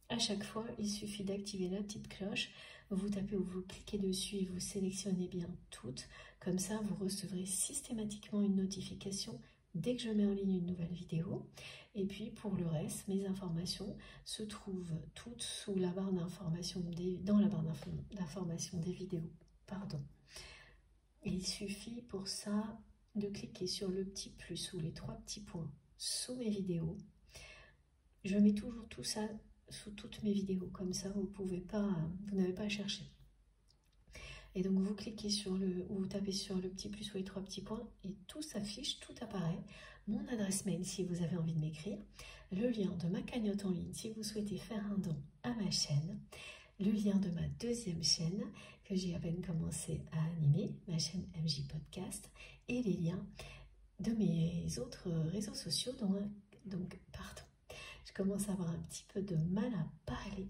À chaque fois, il suffit d'activer la petite cloche. vous tapez ou vous cliquez dessus et vous sélectionnez bien toutes. Comme ça, vous recevrez systématiquement une notification dès que je mets en ligne une nouvelle vidéo. Et puis pour le reste, mes informations se trouvent toutes sous la barre d'information dans la barre d'information des vidéos. Pardon. Et il suffit pour ça de cliquer sur le petit plus ou les 3 petits points sous mes vidéos. Je mets toujours tout ça sous toutes mes vidéos, comme ça vous n'avez pas à chercher. Et donc vous cliquez ou vous tapez sur le petit plus ou les 3 petits points et tout s'affiche, tout apparaît. Mon adresse mail si vous avez envie de m'écrire, le lien de ma cagnotte en ligne si vous souhaitez faire un don à ma chaîne, le lien de ma deuxième chaîne que j'ai à peine commencé à animer, ma chaîne MJ Podcast, et les liens de mes autres réseaux sociaux. Donc, pardon, je commence à avoir un petit peu de mal à parler,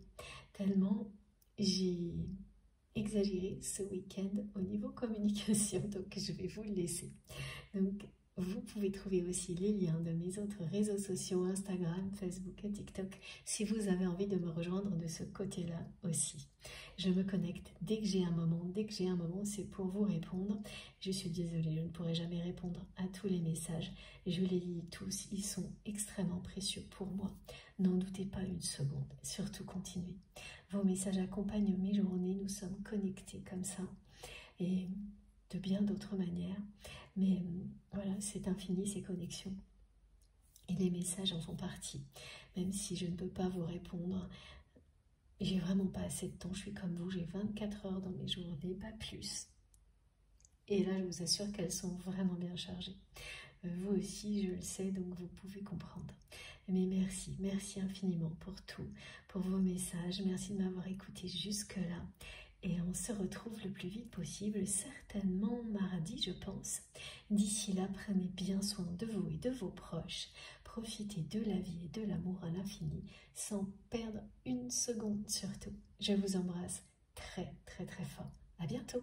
tellement j'ai exagéré ce week-end au niveau communication, donc je vais vous le laisser. Donc, vous pouvez trouver aussi les liens de mes autres réseaux sociaux, Instagram, Facebook et TikTok, si vous avez envie de me rejoindre de ce côté-là aussi. Je me connecte dès que j'ai un moment, c'est pour vous répondre. Je suis désolée, je ne pourrai jamais répondre à tous les messages. Je les lis tous, ils sont extrêmement précieux pour moi. N'en doutez pas une seconde, surtout continuez. Vos messages accompagnent mes journées, nous sommes connectés comme ça. Et de bien d'autres manières. Mais voilà, c'est infini ces connexions. Et les messages en font partie. Même si je ne peux pas vous répondre, j'ai vraiment pas assez de temps. Je suis comme vous, j'ai 24 heures dans mes journées, pas plus. Et là, je vous assure qu'elles sont vraiment bien chargées. Vous aussi, je le sais, donc vous pouvez comprendre. Mais merci infiniment pour tout, pour vos messages. Merci de m'avoir écouté jusque-là. Et on se retrouve le plus vite possible, certainement mardi, je pense. D'ici là, prenez bien soin de vous et de vos proches. Profitez de la vie et de l'amour à l'infini, sans perdre une seconde surtout. Je vous embrasse très fort. À bientôt.